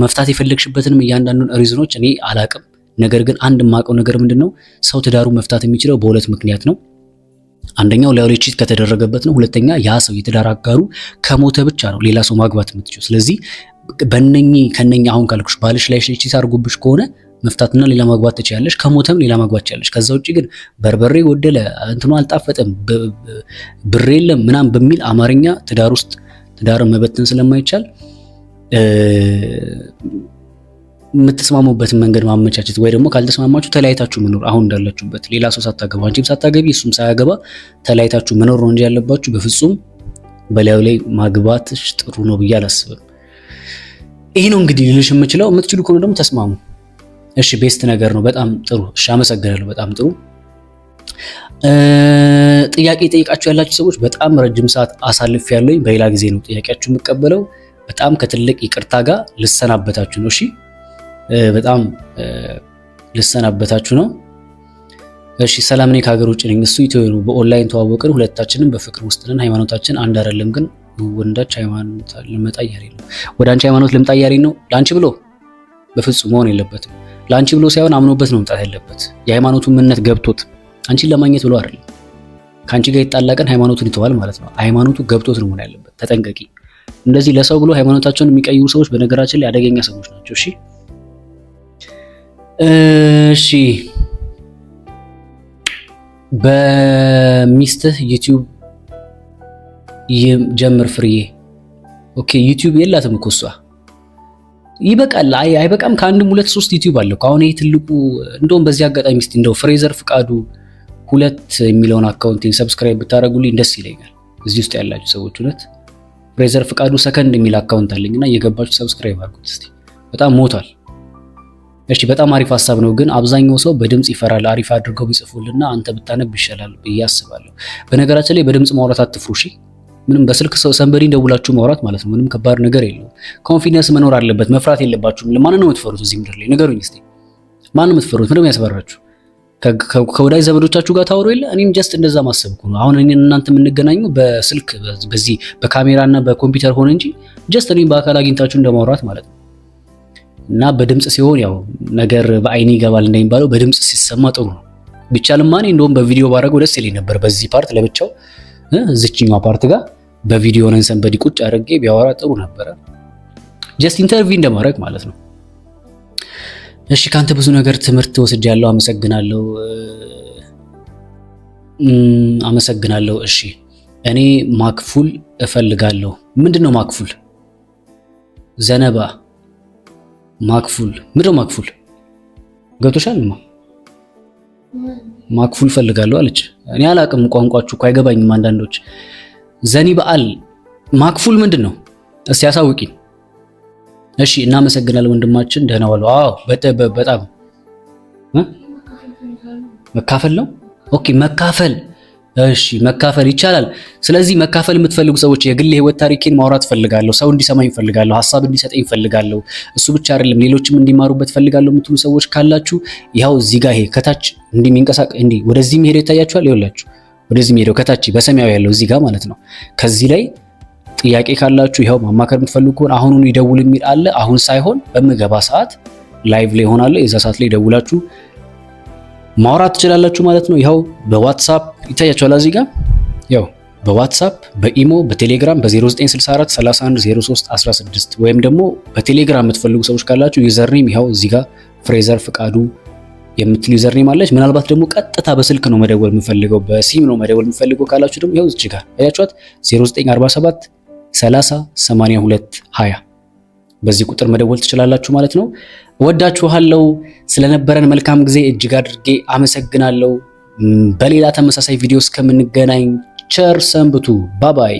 መፍታት የፈለግሽበትንም እያንዳንዱን ሪዝኖች እኔ አላቅም። ነገር ግን አንድ የማውቀው ነገር ምንድነው፣ ሰው ትዳሩ መፍታት የሚችለው በሁለት ምክንያት ነው። አንደኛው ላዩ ላይ ቺት ከተደረገበት ነው። ሁለተኛ ያ ሰው የትዳር አጋሩ ከሞተ ብቻ ነው ሌላ ሰው ማግባት የምትችለው። ስለዚህ ከነኛ አሁን ካልኩሽ ባልሽ ላይ ቺት አድርጎብሽ ከሆነ መፍታትና ሌላ ማግባት ትችያለሽ፣ ከሞተም ሌላ ማግባት ትችያለሽ። ከዛ ውጪ ግን በርበሬ ጎደለ፣ እንትኑ አልጣፈጠም፣ ብር የለም ምናምን በሚል አማርኛ ትዳርን መበተን ስለማይቻል የምትስማሙበትን መንገድ ማመቻቸት፣ ወይ ደግሞ ካልተስማማችሁ ተለያይታችሁ መኖር። አሁን እንዳላችሁበት ሌላ ሰው ሳታገባ አንቺም ሳታገቢ እሱም ሳያገባ ተለያይታችሁ መኖር ነው እንጂ ያለባችሁ በፍጹም በላዩ ላይ ማግባትሽ ጥሩ ነው ብዬ አላስብም። ይሄ ነው እንግዲህ ልልሽ የምችለው። የምትችሉ ከሆነ ደግሞ ተስማሙ። እሺ ቤስት ነገር ነው። በጣም ጥሩ። እሺ አመሰግናለሁ። በጣም ጥሩ። ጥያቄ ጠይቃችሁ ያላችሁ ሰዎች በጣም ረጅም ሰዓት አሳልፍ ያለኝ፣ በሌላ ጊዜ ነው ጥያቄያችሁ የምቀበለው። በጣም ከትልቅ ይቅርታ ጋር ልሰናበታችሁ ነው። እሺ በጣም ልሰናበታችሁ ነው። እሺ ሰላም፣ እኔ ከሀገር ውጭ ነኝ፣ እሱ ኢትዮ ነው። በኦንላይን ተዋወቅን፣ ሁለታችንም በፍቅር ውስጥ ነን። ሃይማኖታችን አንድ አይደለም፣ ግን ወንዳች ሃይማኖት ልመጣ እያለኝ ነው። ወደ አንቺ ሃይማኖት ልምጣ እያለኝ ነው። ለአንቺ ብሎ በፍጹም መሆን የለበትም። ለአንቺ ብሎ ሳይሆን አምኖበት ነው መምጣት ያለበት። የሃይማኖቱን ምንነት ገብቶት አንቺን ለማግኘት ብሎ አይደለም። ከአንቺ ጋር የጣላ ቀን ሃይማኖቱን ይተዋል ማለት ነው። ሃይማኖቱ ገብቶት ነው መሆን ያለበት። ተጠንቀቂ። እንደዚህ ለሰው ብሎ ሃይማኖታቸውን የሚቀይሩ ሰዎች በነገራችን ላይ አደገኛ ሰዎች ናቸው። እሺ በሚስትህ ዩቲዩብ ጀምር ፍርዬ። ኦኬ ዩቲዩብ የላትም እኮ እሷ። ይበቃል። አይበቃም? ከአንድም 2-3 ዩቲዩብ አለ እኮ። አሁን ይሄ ትልቁ እንደውም በዚህ አጋጣሚ እስቲ እንደው ፍሬዘር ፍቃዱ 2 የሚለውን አካውንቴን ሰብስክራይብ ብታደርጉልኝ ደስ ይለኛል። እዚህ ውስጥ ያላችሁ ሰዎች ሁለት ፍሬዘር ፍቃዱ ሰከንድ የሚል አካውንት አለኝና እየገባችሁ ሰብስክራይብ አድርጉት እስቲ። በጣም ሞቷል። እሺ በጣም አሪፍ ሀሳብ ነው፣ ግን አብዛኛው ሰው በድምጽ ይፈራል። አሪፍ አድርገው ቢጽፉልና አንተ ብታነብ ይሻላል ብዬ አስባለሁ። በነገራችን ላይ በድምጽ ማውራት አትፍሩ እሺ። ምንም በስልክ ሰንበዲ ደውላችሁ ማውራት ማለት ነው። ምንም ከባድ ነገር የለውም። ኮንፊደንስ መኖር አለበት። መፍራት የለባችሁም። ለማን ነው የምትፈሩት እዚህ ምድር ላይ ንገሩኝ እስቲ። ማን ነው የምትፈሩት? ምንድነው ያስፈራችሁ? ከወዳጅ ዘመዶቻችሁ ጋር ታወሩ የለ? እኔም ጀስት እንደዛ ማሰብኩ ነው። አሁን እኔ እናንተ የምንገናኘው በስልክ በዚህ በካሜራና በኮምፒውተር ሆነ እንጂ ጀስት እኔም በአካል አግኝታችሁ እንደማውራት ማለት ነው። እና በድምጽ ሲሆን ያው ነገር በአይኔ ይገባል እንደሚባለው በድምጽ ሲሰማ ጥሩ ነው። ቢቻልማ እኔ እንደውም በቪዲዮ ባደረገው ደስ ይለኝ ነበር። በዚህ ፓርት ለብቻው እዚህኛው ፓርት ጋር በቪዲዮ ነን ሰንበዲ ቁጭ አድርጌ ቢያወራ ጥሩ ነበረ። ጀስት ኢንተርቪው እንደማድረግ ማለት ነው። እሺ ካንተ ብዙ ነገር ትምህርት ወስጃለሁ። አመሰግናለሁ። እሺ እኔ ማክፉል እፈልጋለሁ። ምንድነው ማክፉል? ዘነባ ማክፉል ምንድነው ማክፉል? ገብቶሻል? ማክፉል እፈልጋለሁ አለች። እኔ አላቅም፣ ቋንቋችሁ እኮ አይገባኝም አንዳንዶች። ዘኒ በዓል ማክፉል ምንድነው? እስቲ ያሳውቂኝ። እሺ እናመሰግናለን ወንድማችን፣ ደህና ዋሉ። አዎ በጣም መካፈል ነው። ኦኬ መካፈል። እሺ መካፈል ይቻላል። ስለዚህ መካፈል የምትፈልጉ ሰዎች የግል ህይወት ታሪኬን ማውራት ፈልጋለሁ፣ ሰው እንዲሰማኝ ፈልጋለሁ፣ ሐሳብ እንዲሰጠኝ ፈልጋለሁ፣ እሱ ብቻ አይደለም ሌሎችም እንዲማሩበት ፈልጋለሁ የምትሉ ሰዎች ካላችሁ ያው እዚህ ጋር ይሄ ከታች እንዲህ የሚንቀሳቀስ እንዲህ ወደዚህ የሚሄደው ይታያችኋል። ይኸውላችሁ ወደዚህ የሚሄደው ከታች በሰማያዊ ያለው እዚህ ጋር ማለት ነው። ከዚህ ላይ ጥያቄ ካላችሁ ይኸው ማማከር የምትፈልጉ ከሆነ አሁኑኑ ይደውል የሚል አለ። አሁን ሳይሆን በምገባ ሰዓት ላይቭ ላይ ሆናለሁ። የዛ ሰዓት ላይ ደውላችሁ ማውራት ትችላላችሁ ማለት ነው። ይኸው በዋትስአፕ ይታያችኋል እዚህ ጋር ያው በዋትስአፕ በኢሞ በቴሌግራም በ0964 31 03 16 ወይም ደግሞ በቴሌግራም የምትፈልጉ ሰዎች ካላችሁ ዩዘርኔም ይኸው እዚህ ጋር ፍሬዘር ፍቃዱ የምትል ዩዘርኔም አለች። ምናልባት ደግሞ ቀጥታ በስልክ ነው መደወል የምፈልገው በሲም ነው መደወል የምፈልገው ካላችሁ ደግሞ ይኸው እዚህ ጋር አያችኋት 0947 30 82 20 በዚህ ቁጥር መደወል ትችላላችሁ ማለት ነው። ወዳችኋለሁ። ስለነበረን መልካም ጊዜ እጅግ አድርጌ አመሰግናለሁ። በሌላ ተመሳሳይ ቪዲዮ እስከምንገናኝ ቸር ሰንብቱ። ባባይ